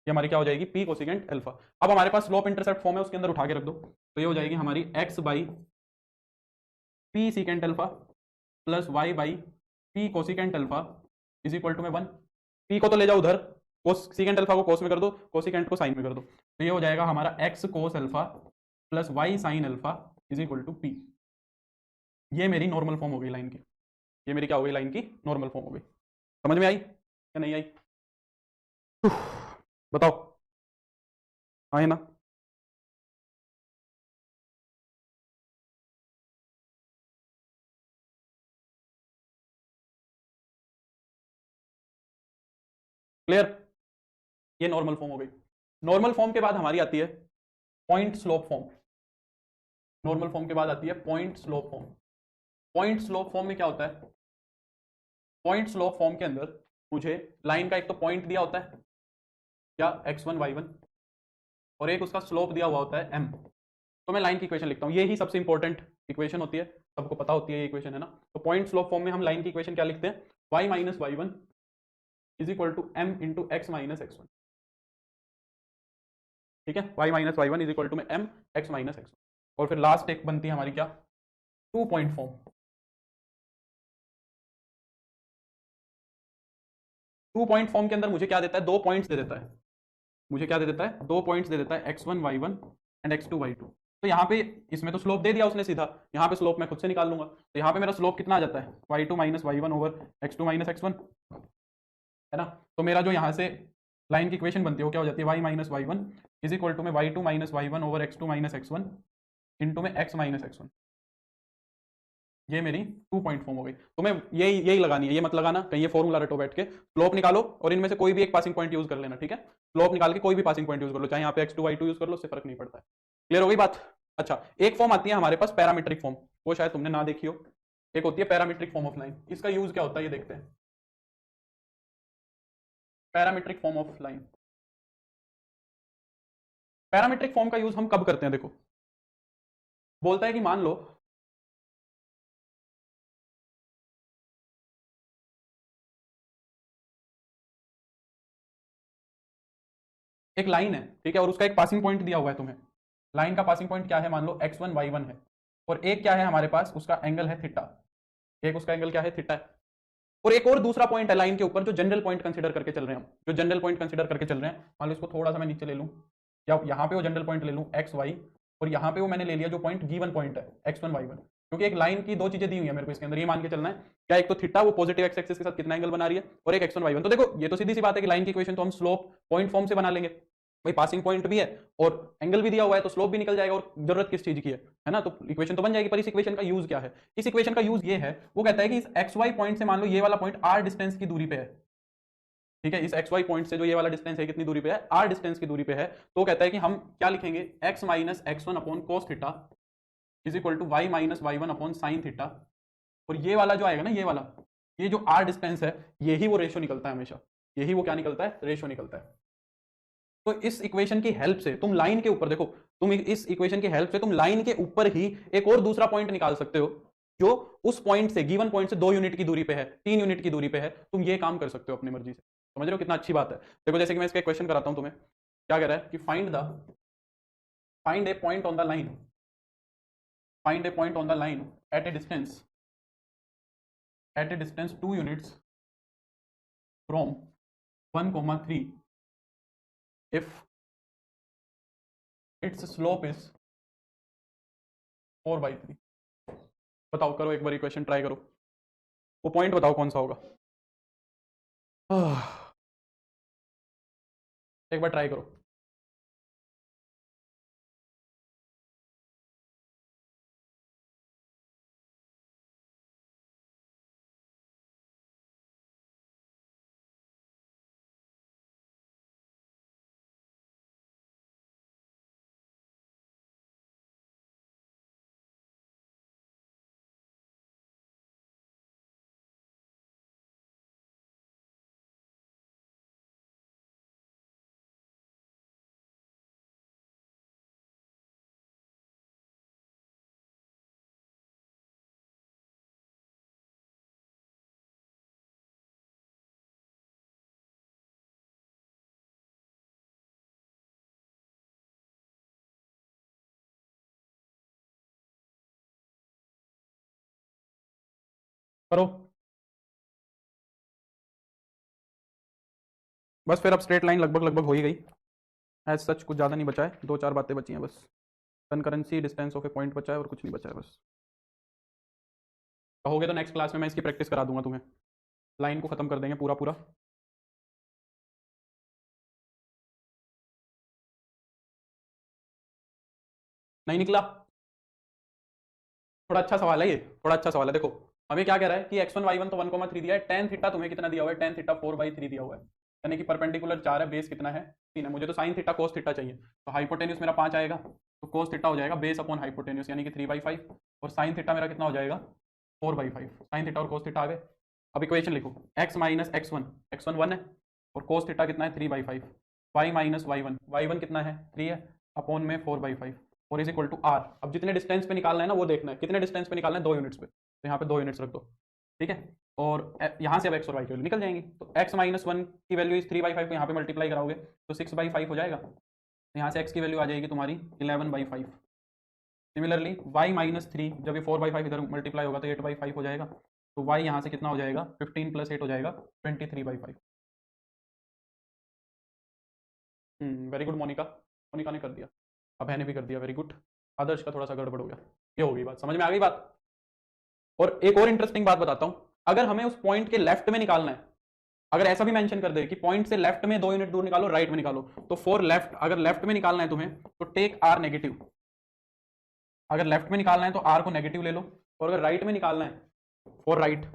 ये हमारी क्या हो जाएगी, P कोसिकेंट अल्फा। अब हमारे पास स्लोप इंटरसेप्ट फॉर्म है, उसके अंदर उठा के रख दो, तो ये हो जाएगी हमारी x/P secant alpha plus y/P cosecant alpha = में 1। P को तो ले जाओ उधर, कोस सीकेंट अल्फा को कोस में कर दो, कोसिकेंट को साइन में कर दो, तो ये हो जाएगा हमारा x cos alpha plus y sine alpha = P। ये मेरी नॉर्मल फॉर्म हो गई लाइन की, ये मेरी क्या हो गई, लाइन की नॉर्मल फॉर्म हो गई। समझ में आई या नहीं आई, बताओ, आए ना। क्लियर, ये नॉर्मल फॉर्म हो गई। नॉर्मल फॉर्म के बाद हमारी आती है point slope form, normal form के बाद आती है point slope form. Point slope form में क्या होता है, पॉइंट स्लोप फॉर्म के अंदर मुझे लाइन का एक तो पॉइंट दिया होता है, क्या, x1 y1, और एक उसका स्लोप दिया हुआ होता है m। तो मैं लाइन की इक्वेशन लिखता हूँ, ये ही सबसे इंपॉर्टेंट इक्वेशन होती है, सबको पता होती है ये इक्वेशन, है ना। तो पॉइंट स्लोप फॉर्म में हम लाइन की इक्वेशन क्या लिखते हैं, y minus y1 = m into x minus x1, ठीक है, y माइनस y1 = में m x माइनस x1। और फिर लास्ट एक बनती है हमारी क्या, 2 पॉइंट फॉर्म, 2 पॉइंट फॉर्म के अंदर मुझे क्या देता है, 2 पॉइंट्स दे देता है, मुझे क्या दे देता है, 2 पॉइंट्स दे देता है, x1 y1 and x2 y2। तो यहाँ पे इसमें तो स्लोप दे दिया उसने सीधा, यहाँ पे स्लोप मैं खुद से निकाल लूंगा। तो यहाँ पे मेरा स्लोप कितना आ जाता है, y2 minus y1 over x2 minus x1, है ना। तो मेरा जो यहाँ से लाइन की इक्वेशन बनती है वो क्या हो जाती है, y minus y1 is equal to में y2 minus y1 over x2 minus x1 into में x माइनस x1। ये मेरी 2 पॉइंट फॉर्म हो गई। तो मैं यही लगानी है, ये मत लगाना कहीं ये फॉर्मूला रटो बैठ के। स्लोप निकालो और इनमें से कोई भी एक पासिंग पॉइंट यूज कर लेना, ठीक है। स्लोप निकाल के कोई भी पासिंग पॉइंट यूज कर लो, चाहे यहाँ पे x2 y2 यूज कर लो, उससे फर्क नहीं पड़ता है। क्लियर हो गई बात। अच्छा, एक फॉर्म आती है हमारे पास पैरामीट्रिक फॉर्म, वो शायद तुमने ना देखी हो। एक होती है पैरामीट्रिक फॉर्म ऑफ लाइन, इसका यूज क्या होता है ये देखते हैं। Parametric form of line, parametric form का यूज हम कब करते हैं, देखो बोलता है कि मान लो एक लाइन है, ठीक है, और उसका एक पासिंग पॉइंट दिया हुआ है तुम्हें। लाइन का पासिंग पॉइंट क्या है, मान लो x1 y1 है, और एक क्या है हमारे पास, उसका एंगल है थीटा, एक उसका एंगल क्या है, थीटा है। और एक और दूसरा पॉइंट है लाइन के ऊपर जो जनरल पॉइंट कंसीडर करके चल रहे हैं हम, जो जनरल पॉइंट कंसीडर करके चल रहे हैं। मान लो इसको थोड़ा सा मैं नीचे ले लूं, या यहाँ पे वो जनरल पॉइंट ले लूं एक्स वाई, और यहाँ पे वो मैंने ले लिया जो पॉइंट गिवन पॉइंट है x1 y1। क्योंकि एक लाइन की दो चीजें दी हुई है मेरे को, इसके अंदर ये मान के चलना है क्या, एक तो थीटा वो पॉजिटिव एक्स एक्सिस के साथ कितना एंगल बना रही है, और एक x1 y1। तो देखो ये तो सीधी सी बात है कि लाइन की इक्वेशन तो हम स्लोप पॉइंट फॉर्म से बना लेंगे भाई, पासिंग पॉइंट भी है और एंगल भी दिया हुआ है, तो स्लोप भी निकल जाएगा, और जरूरत किस चीज की है ना, तो इक्वेशन तो बन जाएगी। पर इस इक्वेशन का यूज क्या है, इस इक्वेशन का यूज ये है, वो कहता है कि इस एक्स वाई पॉइंट से मान लो ये वाला पॉइंट r डिस्टेंस की दूरी पे है, ठीक है, इस एक्स वाई पॉइंट से जो ये वाला डिस्टेंस है कितनी दूरी पे है, r डिस्टेंस की दूरी पे है। तो कहता है कि हम क्या लिखेंगे, x minus x1 upon cos theta is equal to Y minus Y one upon sine theta. और ये वाला जो आएगा ना, ये वाला, ये जो r डिस्टेंस है, यही वो रेशो निकलता है हमेशा, यही वो क्या निकलता है, रेशो निकलता है। तो इस इक्वेशन की हेल्प से तुम लाइन के ऊपर देखो, तुम इस इक्वेशन की हेल्प से तुम लाइन के ऊपर ही एक और दूसरा पॉइंट निकाल सकते हो जो उस पॉइंट से, गिवन पॉइंट से 2 यूनिट की दूरी पे है, 3 यूनिट की दूरी पे है। तुम ये काम कर सकते हो अपनी मर्जी से। समझ रहे हो कितना अच्छी बात है। देखो जैसे कि मैं इसका क्वेश्चन कराता हूं तुम्हें, क्या कह रहा है कि find A point on the line, find A point on the line at A distance 2 units from 1, 3 if its slope is 4/3। बताओ, करो एक बार इक्वेशन ट्राई करो, वो पॉइंट बताओ कौन सा होगा। एक बार ट्राई करो। करो बस, फिर अब स्ट्रेट लाइन लगभग लगभग हो ही गई। एज सच कुछ ज़्यादा नहीं बचा है, 2-4 बातें बची हैं बस। Concurrency, distance of a point बचा है, और कुछ नहीं बचा है बस। कहोगे तो नेक्स्ट क्लास में मैं इसकी प्रैक्टिस करा दूंगा तुम्हें, लाइन को खत्म कर देंगे पूरा पूरा। नहीं निकला, थोड़ा अच्छा सवाल है ये, थोड़ा अच्छा सवाल है। देखो हमें क्या कह रहा है कि x1 y1 तो 1,3 दिया है, टेन थीटा तुम्हें कितना दिया हुआ है, टेन थीटा 4/3 दिया हुआ है, यानी कि परपेंडिकुलर 4 है, बेस कितना है 3 है। मुझे तो साइन थीटा कोस थीटा चाहिए, तो हाइपोटेन्यूस मेरा 5 आएगा, तो कोस थीटा हो जाएगा बेस अपॉन हाइपोटेन्यूस यानी कि 3/5, और साइन थीटा मेरा कितना हो जाएगा 4/5। साइन थीटा और कोस थीटा आ गए। अब इक्वेशन लिखो, x माइनस x1 1 है, और कोस थीटा कितना है 3/5, y माइनस y1 कितना है 3 है, अपॉन में 4/5, और इज इक्वल टू r। अब जितने डिस्टेंस पे निकालना है ना वो देखना है, कितने डिस्टेंस पे निकालना है, 2 यूनिट्स पे, तो यहाँ पे 2 यूनिट्स रख दो, ठीक है। और यहाँ से अब x और y की वैल्यू निकल जाएंगी, तो x माइनस 1 की वैल्यू इस 3/5 को यहाँ पे मल्टीप्लाई कराओगे तो 6/5 हो जाएगा, तो यहाँ से x की वैल्यू आ जाएगी तुम्हारी 11/5। सिमिलरली y माइनस 3, जब ये 4/5 इधर मल्टीप्लाई होगा तो 8/5 हो जाएगा, तो y यहाँ से कितना हो जाएगा 15 + 8 हो जाएगा 23/5। वेरी गुड मोनिका, मोनिका ने कर दिया, अभय ने भी कर दिया, वेरी गुड। आदर्श का थोड़ा सा गड़बड़ हो गया। ये हो गई बात, समझ में आ गई बात। और एक और इंटरेस्टिंग बात बताता हूं, अगर हमें उस पॉइंट के लेफ्ट में निकालना है, अगर ऐसा भी मेंशन कर दे कि पॉइंट से लेफ्ट में 2 यूनिट दूर निकालो, राइट में निकालो, तो फॉर लेफ्ट, अगर लेफ्ट में निकालना है तुम्हें तो टेक आर नेगेटिव, अगर लेफ्ट में निकालना है तो आर को नेगेटिव ले लो, और अगर राइट में निकालना है फॉर राइट,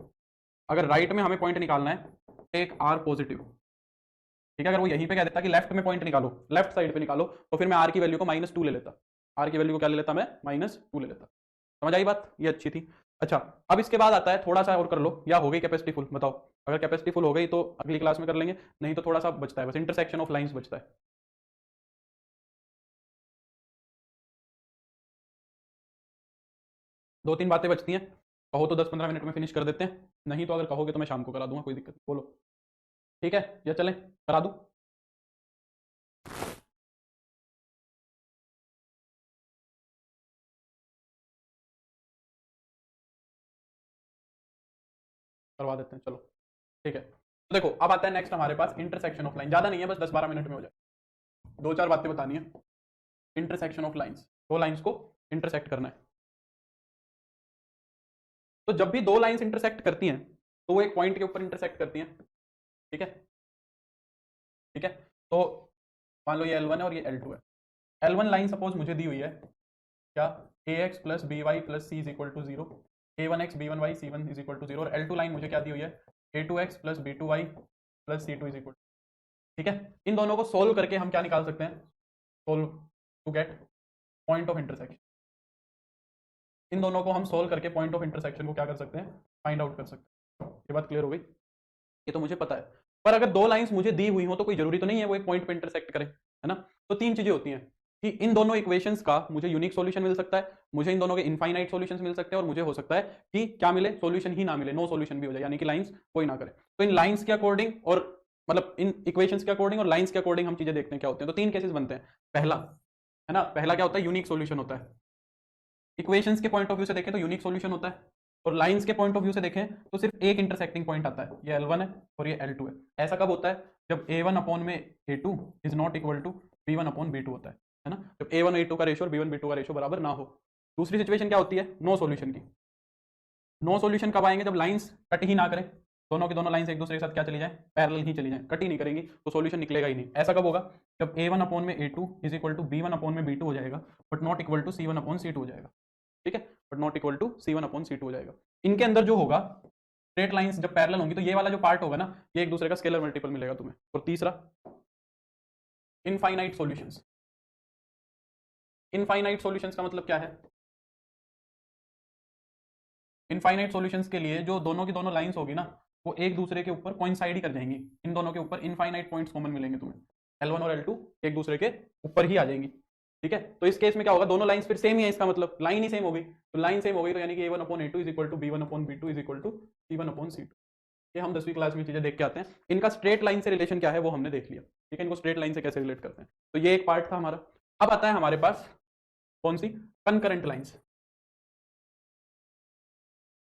अगर राइट में हमें पॉइंट निकालना है टेक आर पॉजिटिव। ठीक है, अगर वो यहीं पे कह देता कि लेफ्ट में पॉइंट निकालो, लेफ्ट साइड पे निकालो, तो फिर मैं आर की वैल्यू को -2 ले लेता, आर की वैल्यू को क्या ले लेता मैं, -2 ले लेता। समझ आई बात, ये अच्छी थी। अच्छा, अब इसके बाद आता है, थोड़ा सा और कर लो, या हो गई कैपेसिटी फुल, बताओ। अगर कैपेसिटी फुल हो गई तो अगली क्लास में कर लेंगे, नहीं तो थोड़ा सा बचता है बस, इंटरसेक्शन ऑफ लाइंस बचता है। दो तीन बातें बचती हैं, कहो तो 10-15 मिनट में फिनिश कर देते हैं, नहीं तो अगर कहोगे तो मैं शाम को करा दूंगा, कोई दिक्कत नहीं, बोलो। ठीक है, या चलें, करा दूं? करवा देते हैं, चलो। ठीक है, तो देखो अब आता है नेक्स्ट हमारे पास इंटरसेक्शन ऑफ लाइन, ज्यादा नहीं है, बस 10-12 मिनट में हो जाए। दो चार बातें बतानी है। इंटरसेक्शन ऑफ लाइंस, दो लाइंस को इंटरसेक्ट करना है। तो जब भी दो लाइंस इंटरसेक्ट करती हैं तो वो एक पॉइंट के ऊपर इंटरसेक्ट करती हैं। ठीक है, ठीक है। तो मान लो ये L1 है और ये L2 है। L1 लाइन सपोज मुझे दी हुई है, क्या, ax plus B Y plus C is equal to zero, a1x b1y c1 is equal to zero, और L2 लाइन मुझे क्या दी हुई है, a2x plus b2y plus c2 is equal. ठीक है, इन दोनों को सोल्व करके हम क्या निकाल सकते हैं, solve to get point of intersection. इन दोनों को हम सोल्व करके पॉइंट ऑफ इंटरसेक्शन को क्या कर सकते हैं, फाइंड आउट कर सकते हैं। ये बात क्लियर हो गई, ये तो मुझे पता है। पर अगर दो लाइंस मुझे दी हुई हो तो कोई जरूरी तो नहीं है वो एक पॉइंट पे इंटरसेक्ट करे, है ना। तो तीन चीजें होती हैं कि इन दोनों इक्वेशंस का मुझे यूनिक सॉल्यूशन मिल सकता है, मुझे इन दोनों के इनफाइनाइट सॉल्यूशंस मिल सकते हैं, और मुझे हो सकता है कि क्या मिले, सॉल्यूशन ही ना मिले, नो सॉल्यूशन भी हो जाए, यानी कि लाइंस कोई ना करे। तो इन लाइंस के अकॉर्डिंग, और मतलब इन इक्वेशंस के अकॉर्डिंग और लाइंस के अकॉर्डिंग हम चीजें देखते हैं क्या होते हैं। तो तीन केसेस बनते हैं। पहला, है ना, पहला क्या होता है, यूनिक सॉल्यूशन होता है। इक्वेशंस के पॉइंट ऑफ व्यू से देखें तो यूनिक सॉल्यूशन होता है, और लाइंस के पॉइंट ऑफ व्यू से देखें तो सिर्फ एक इंटरसेक्टिंग पॉइंट आता है, ये L1 है और ये L2 है। ऐसा कब होता है, जब A1 अपॉन में A2 is not equal to B1 upon B2 होता है ना, जब A1 A2 का रेशियो और B1 B2 का रेशियो बराबर ना हो। दूसरी सिचुएशन क्या होती है, नो सॉल्यूशन की। नो सॉल्यूशन कब आएंगे, जब लाइंस कट ही ना करें, दोनों की दोनों लाइंस एक दूसरे के साथ क्या चली जाए, पैरेलल ही चली जाए, कट ही नहीं करेंगी, तो सॉल्यूशन निकलेगा ही नहीं। ऐसा कब होगा, जब A1 अपॉन में A2 is equal to B1 upon में B2 हो जाएगा, but not equal to C1 upon C2 हो जाएगा। ठीक है, but not equal to C1 upon C2 हो जाएगा। इनके अंदर जो होगा, स्ट्रेट लाइंस जब पैरेलल होंगी तो ये वाला जो पार्ट होगा ना, ये एक दूसरे का स्केलर मल्टीपल मिलेगा तुम्हें। और तीसरा, इनफाइनाइट सॉल्यूशंस। इनफाइनाइट सॉल्यूशंस का मतलब क्या है, इनफाइनाइट सॉल्यूशंस के लिए जो दोनों की दोनों लाइंस होगी ना, वो एक दूसरे के ऊपर कोइंसाइड ही कर जाएंगी, इन दोनों के ऊपर इनफाइनाइट पॉइंट्स कॉमन मिलेंगे तुम्हें, L1 और L2 एक दूसरे के ऊपर ही आ जाएंगी। ठीक है, तो इस केस में क्या होगा, दोनों लाइंस फिर सेम ही है, इसका मतलब लाइन ही सेम हो गई, तो लाइन सेम हो गई तो यानी कि A1 upon A2 is equal to B1 upon B2 is equal to C1 upon C2। ये हम 10वीं क्लास में चीजें देख के आते हैं, इनका स्ट्रेट लाइन से रिलेशन क्या है वो हमने देख लिया। ठीक है, इनको स्ट्रेट लाइन से कैसे रिलेट करते हैं, तो ये एक पार्ट था हमारा। अब आता है हमारे पास कौन सी, कनकरेंट लाइंस।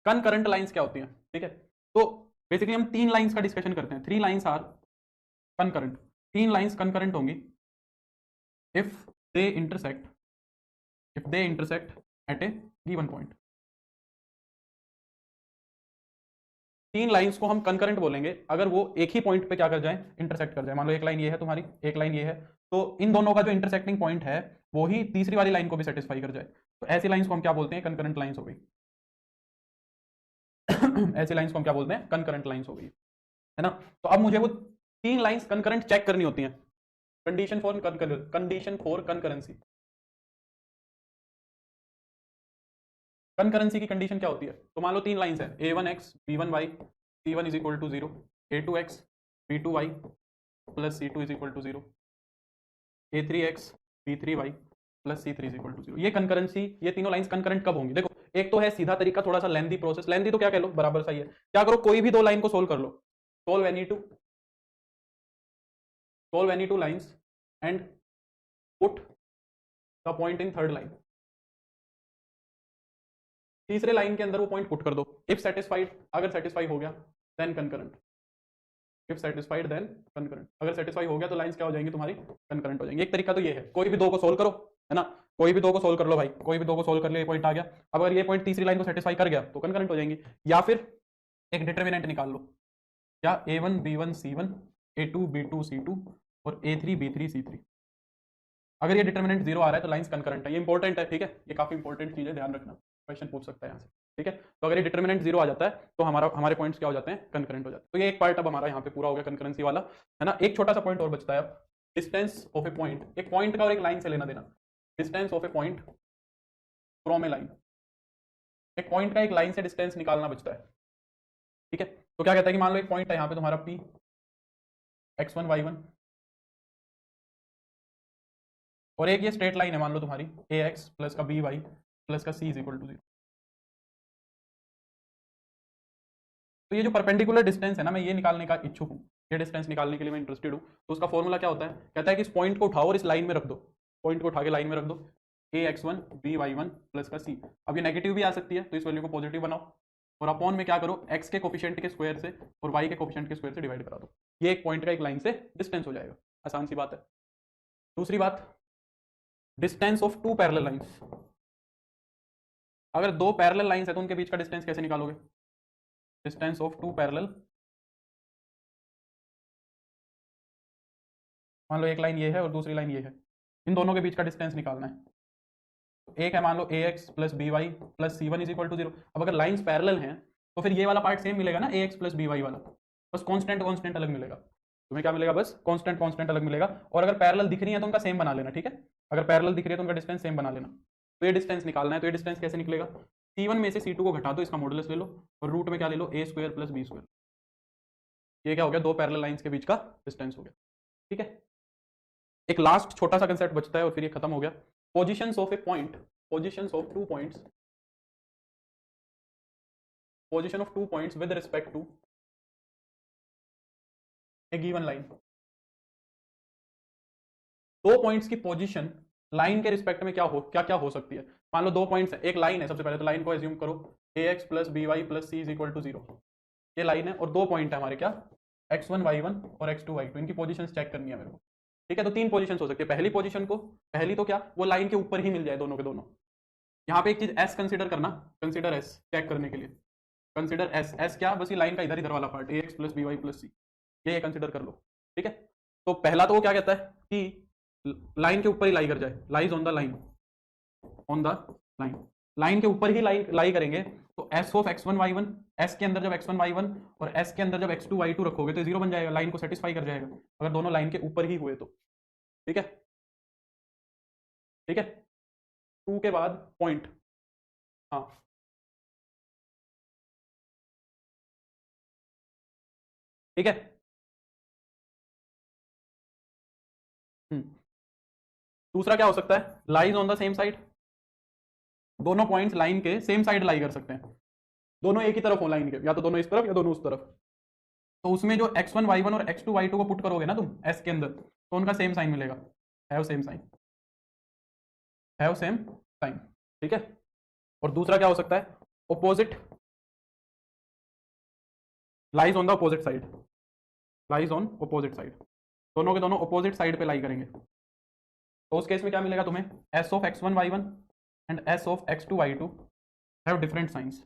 कनकरेंट लाइंस क्या होती हैं, ठीक है, तो बेसिकली हम तीन लाइंस का डिस्कशन करते हैं, थ्री लाइंस आर कनकरेंट। तीन लाइंस कनकरेंट होंगी if they intersect, if they intersect at A given point. तीन लाइंस को हम कंकरेंट बोलेंगे अगर वो एक ही पॉइंट पे क्या कर जाए, इंटरसेक्ट कर जाए। मान लो एक लाइन ये है तुम्हारी, एक लाइन ये है, तो इन दोनों का जो इंटरसेक्टिंग पॉइंट है वो ही तीसरी वाली लाइन को भी सेटिस्फाई कर जाए, तो ऐसी लाइंस को हम क्या बोलते हैं, कंकरेंट लाइंस हो गई। ऐसी लाइंस को हम क्या बोलते हैं, कंकरेंट लाइंस हो गई, है ना। तो अब मुझे वो तीन लाइंस कंकरेंट चेक करनी होती हैं, कंडीशन फॉर कंकरेंसी। कंकरेंसी की कंडीशन क्या होती है, तो मान लो तीन लाइंस है, A1x B1y C1 is equal to zero, A2x B2y plus C2 is equal to zero, A3x B3y plus C3 is equal to zero. ये कंकरेंसी, ये तीनों लाइंस कंकरेंट कब होंगी, देखो एक तो है सीधा तरीका, थोड़ा सा लेंदी प्रोसेस, लेंदी तो क्या कह लो, बराबर सही है। क्या करो, कोई भी दो लाइन को सोल्व कर लो, solve any two lines and put the point in third line. तीसरे लाइन के अंदर वो पॉइंट पुट कर दो, इफ सेटिस्फाइड, अगर सेटिस्फाई हो गया then concurrent. If satisfied then concurrent, अगर सेटिस्फाई हो गया तो लाइंस क्या हो जाएंगी तुम्हारी, कंकरेंट हो जाएंगी। एक तरीका तो ये है, कोई भी दो को सोल्व करो, है ना, कोई भी दो को सोल्व कर लो भाई, कोई भी दो को सोल्व कर ले, ये पॉइंट आ गया। अब अगर ये पॉइंट तीसरी लाइन को सेटिस्फाई कर गया तो कंकरेंट हो जाएंगी। या फिर एक डिटर्मिनेंट निकाल लो, क्या a1 b1 c1 a2 b2 c2 और a3 b3 c3। अगर ये डिटर्मिनेंट जीरो आ रहा है तो लाइंस कंकरेंट है। ये इंपॉर्टेंट है, ठीक है, ये काफी इंपॉर्टेंट चीज है, ध्यान रखना, क्वेश्चन पूछ सकता है यहाँ से, ठीक है। तो अगर ये डिटर्मिनेंट जीरो आ जाता है तो हमारे पॉइंट्स क्या हो जाते हैं, कंकरेंट हो जाते हैं। तो ये एक पार्ट अब हमारा यहाँ पे पूरा हो गया कंकरेंसी वाला, है ना। एक छोटा सा पॉइंट और बचता है अब, डिस्टेंस ऑफ ए पॉइंट, एक पॉइंट का और एक लाइन से लेना देना, distance of a point from A line, एक पॉइंट का एक लाइन से डिस्टेंस निकालना बचता है, ठीक है। तो क्या कहता है कि मान लो एक पॉइंट है यहाँ पे तुम्हारा P x1 y1 और एक ये स्ट्रेट लाइन है मान लो तुम्हारी ax प्लस का by प्लस का c इज इक्वल टू 0। तो ये जो परपेंडिकुलर डिस्टेंस है ना, मैं ये निकालने का इच्छुक हूँ, ये डिस्टेंस निकालने के लिए मैं इंटरेस्टेड हूँ। तो उसका फॉर्मूला क्या होता है, कहता है कि इस पॉइंट को उठाओ और इस लाइन में रख दो, पॉइंट को उठा के लाइन में रख दो, ax1 by1 प्लस का c। अब ये नेगेटिव भी आ सकती है तो इस वैल्यू को पॉजिटिव बनाओ और अपॉन में क्या करो, x के कोफिशिएंट के स्क्वायर से और y के कोफिशिएंट के स्क्वायर से डिवाइड करा दो। ये एक पॉइंट का एक लाइन से डिस्टेंस हो जाएगा, आसान सी बात है। दूसरी बात, distance of two parallel lines, अगर दो पैरेलल लाइंस है तो उनके बीच का डिस्टेंस कैसे निकालोगे, डिस्टेंस ऑफ टू पैरेलल, मान लो एक लाइन ये है और दूसरी लाइन ये है, इन दोनों के बीच का डिस्टेंस निकालना है। तो एक है मान लो ax plus by plus c1 is equal to 0। अब अगर लाइंस पैरेलल हैं तो फिर ये वाला पार्ट सेम मिलेगा ना, ax प्लस by वाला, बस कांस्टेंट अलग मिलेगा। तुम्हें क्या मिलेगा, बस कांस्टेंट अलग मिलेगा। और अगर पैरेलल दिख रही है तो उनका सेम बना लेना, ठीक है, अगर पैरेलल दिख रही है तो उनका डिस्टेंस सेम बना लेना। तो ये डिस्टेंस निकालना है, तो ये डिस्टेंस कैसे निकलेगा, c1 में से c2 को घटा दो, इसका मॉडुलस ले लो और रूट में क्या ले लो, a square plus b square. ये क्या हो गया, दो पैरेलल लाइंस के बीच का डिस्टेंस हो गया, ठीक है। एक लास्ट छोटा सा कंसेप्ट बचता है और फिर ये खत्म हो गया, positions of a point, positions of two points, position of two points with respect to a given line. दो पॉइंट्स की पोजीशन लाइन के रिस्पेक्ट में क्या हो सकती है। मान लो दो पॉइंट्स है, एक लाइन है, सबसे पहले तो लाइन को एज्यूम करो ax plus by plus c is equal to 0, ये लाइन है और दो पॉइंट है हमारे क्या, x1 y1 और x2 y2, इनकी पोजीशंस चेक करनी है मेरे को, ठीक है। तो तीन पोजीशंस हो सकती है, पहली पोजीशन को, पहली तो क्या, वो लाइन के ऊपर ही मिल जाए दोनों के दोनों। यहाँ पे एक चीज s कंसीडर करना, कंसीडर s चेक करने के लिए, कंसीडर s क्या, बस ये लाइन का इधर वाला part ax plus by plus c, ये कंसीडर कर लो, ठीक है। तो पहला तो वो क्या कहता है कि लाइन के ऊपर ही लाई कर जाए, lies on the line, on the line, line के ऊपर ही लाई करेंगे। तो s of x1 y1, s के अंदर जब x1 y1 और s के अंदर जब x2 y2 रखोगे तो 0 बन जाएगा, लाइन को सेटिस्फाई कर जाएगा अगर दोनों लाइन के ऊपर ही हुए तो, ठीक है, ठीक है। टू के बाद पॉइंट, हाँ ठीक है, दूसरा क्या हो सकता है, lies on the same side, दोनों पॉइंट्स लाइन के सेम साइड लाई कर सकते हैं, दोनों एक ही तरफ हो लाइन के, या तो दोनों इस तरफ या दोनों उस तरफ। तो उसमें जो x1 y1 और x2 y2 को पुट करोगे ना तुम s के अंदर, तो उनका सेम साइन मिलेगा, have same sign, have same sign, ठीक है। और दूसरा क्या हो सकता है, opposite, lies on the opposite side, lies on opposite side, दोनों के दोनों ऑपोजिट साइड पे लाई करेंगे। तो उस केस में क्या मिलेगा तुम्हें, s of x1 y1 and s of x2 y2 have different science,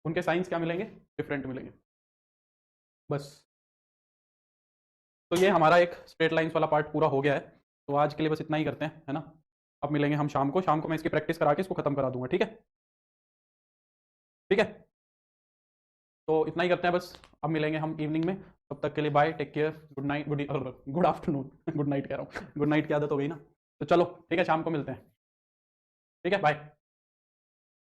उनके साइंस क्या मिलेंगे, डिफरेंट मिलेंगे, बस। तो ये हमारा एक स्ट्रेट लाइंस वाला पार्ट पूरा हो गया है। तो आज के लिए बस इतना ही करते हैं, है ना। अब मिलेंगे हम शाम को मैं इसकी प्रैक्टिस करा के इसको खत्म करा दूंगा, ठीक है, ठीक है। तो इतना ही करते हैं बस, अब मिलेंगे हम इवनिंग में, तब तक के लिए bye, take care, good night, good afternoon good night कह रहा हूँ, गुड नाइट की आदत हो गई ना। तो चलो ठीक है, शाम को मिलते हैं, ठीक है, बाय।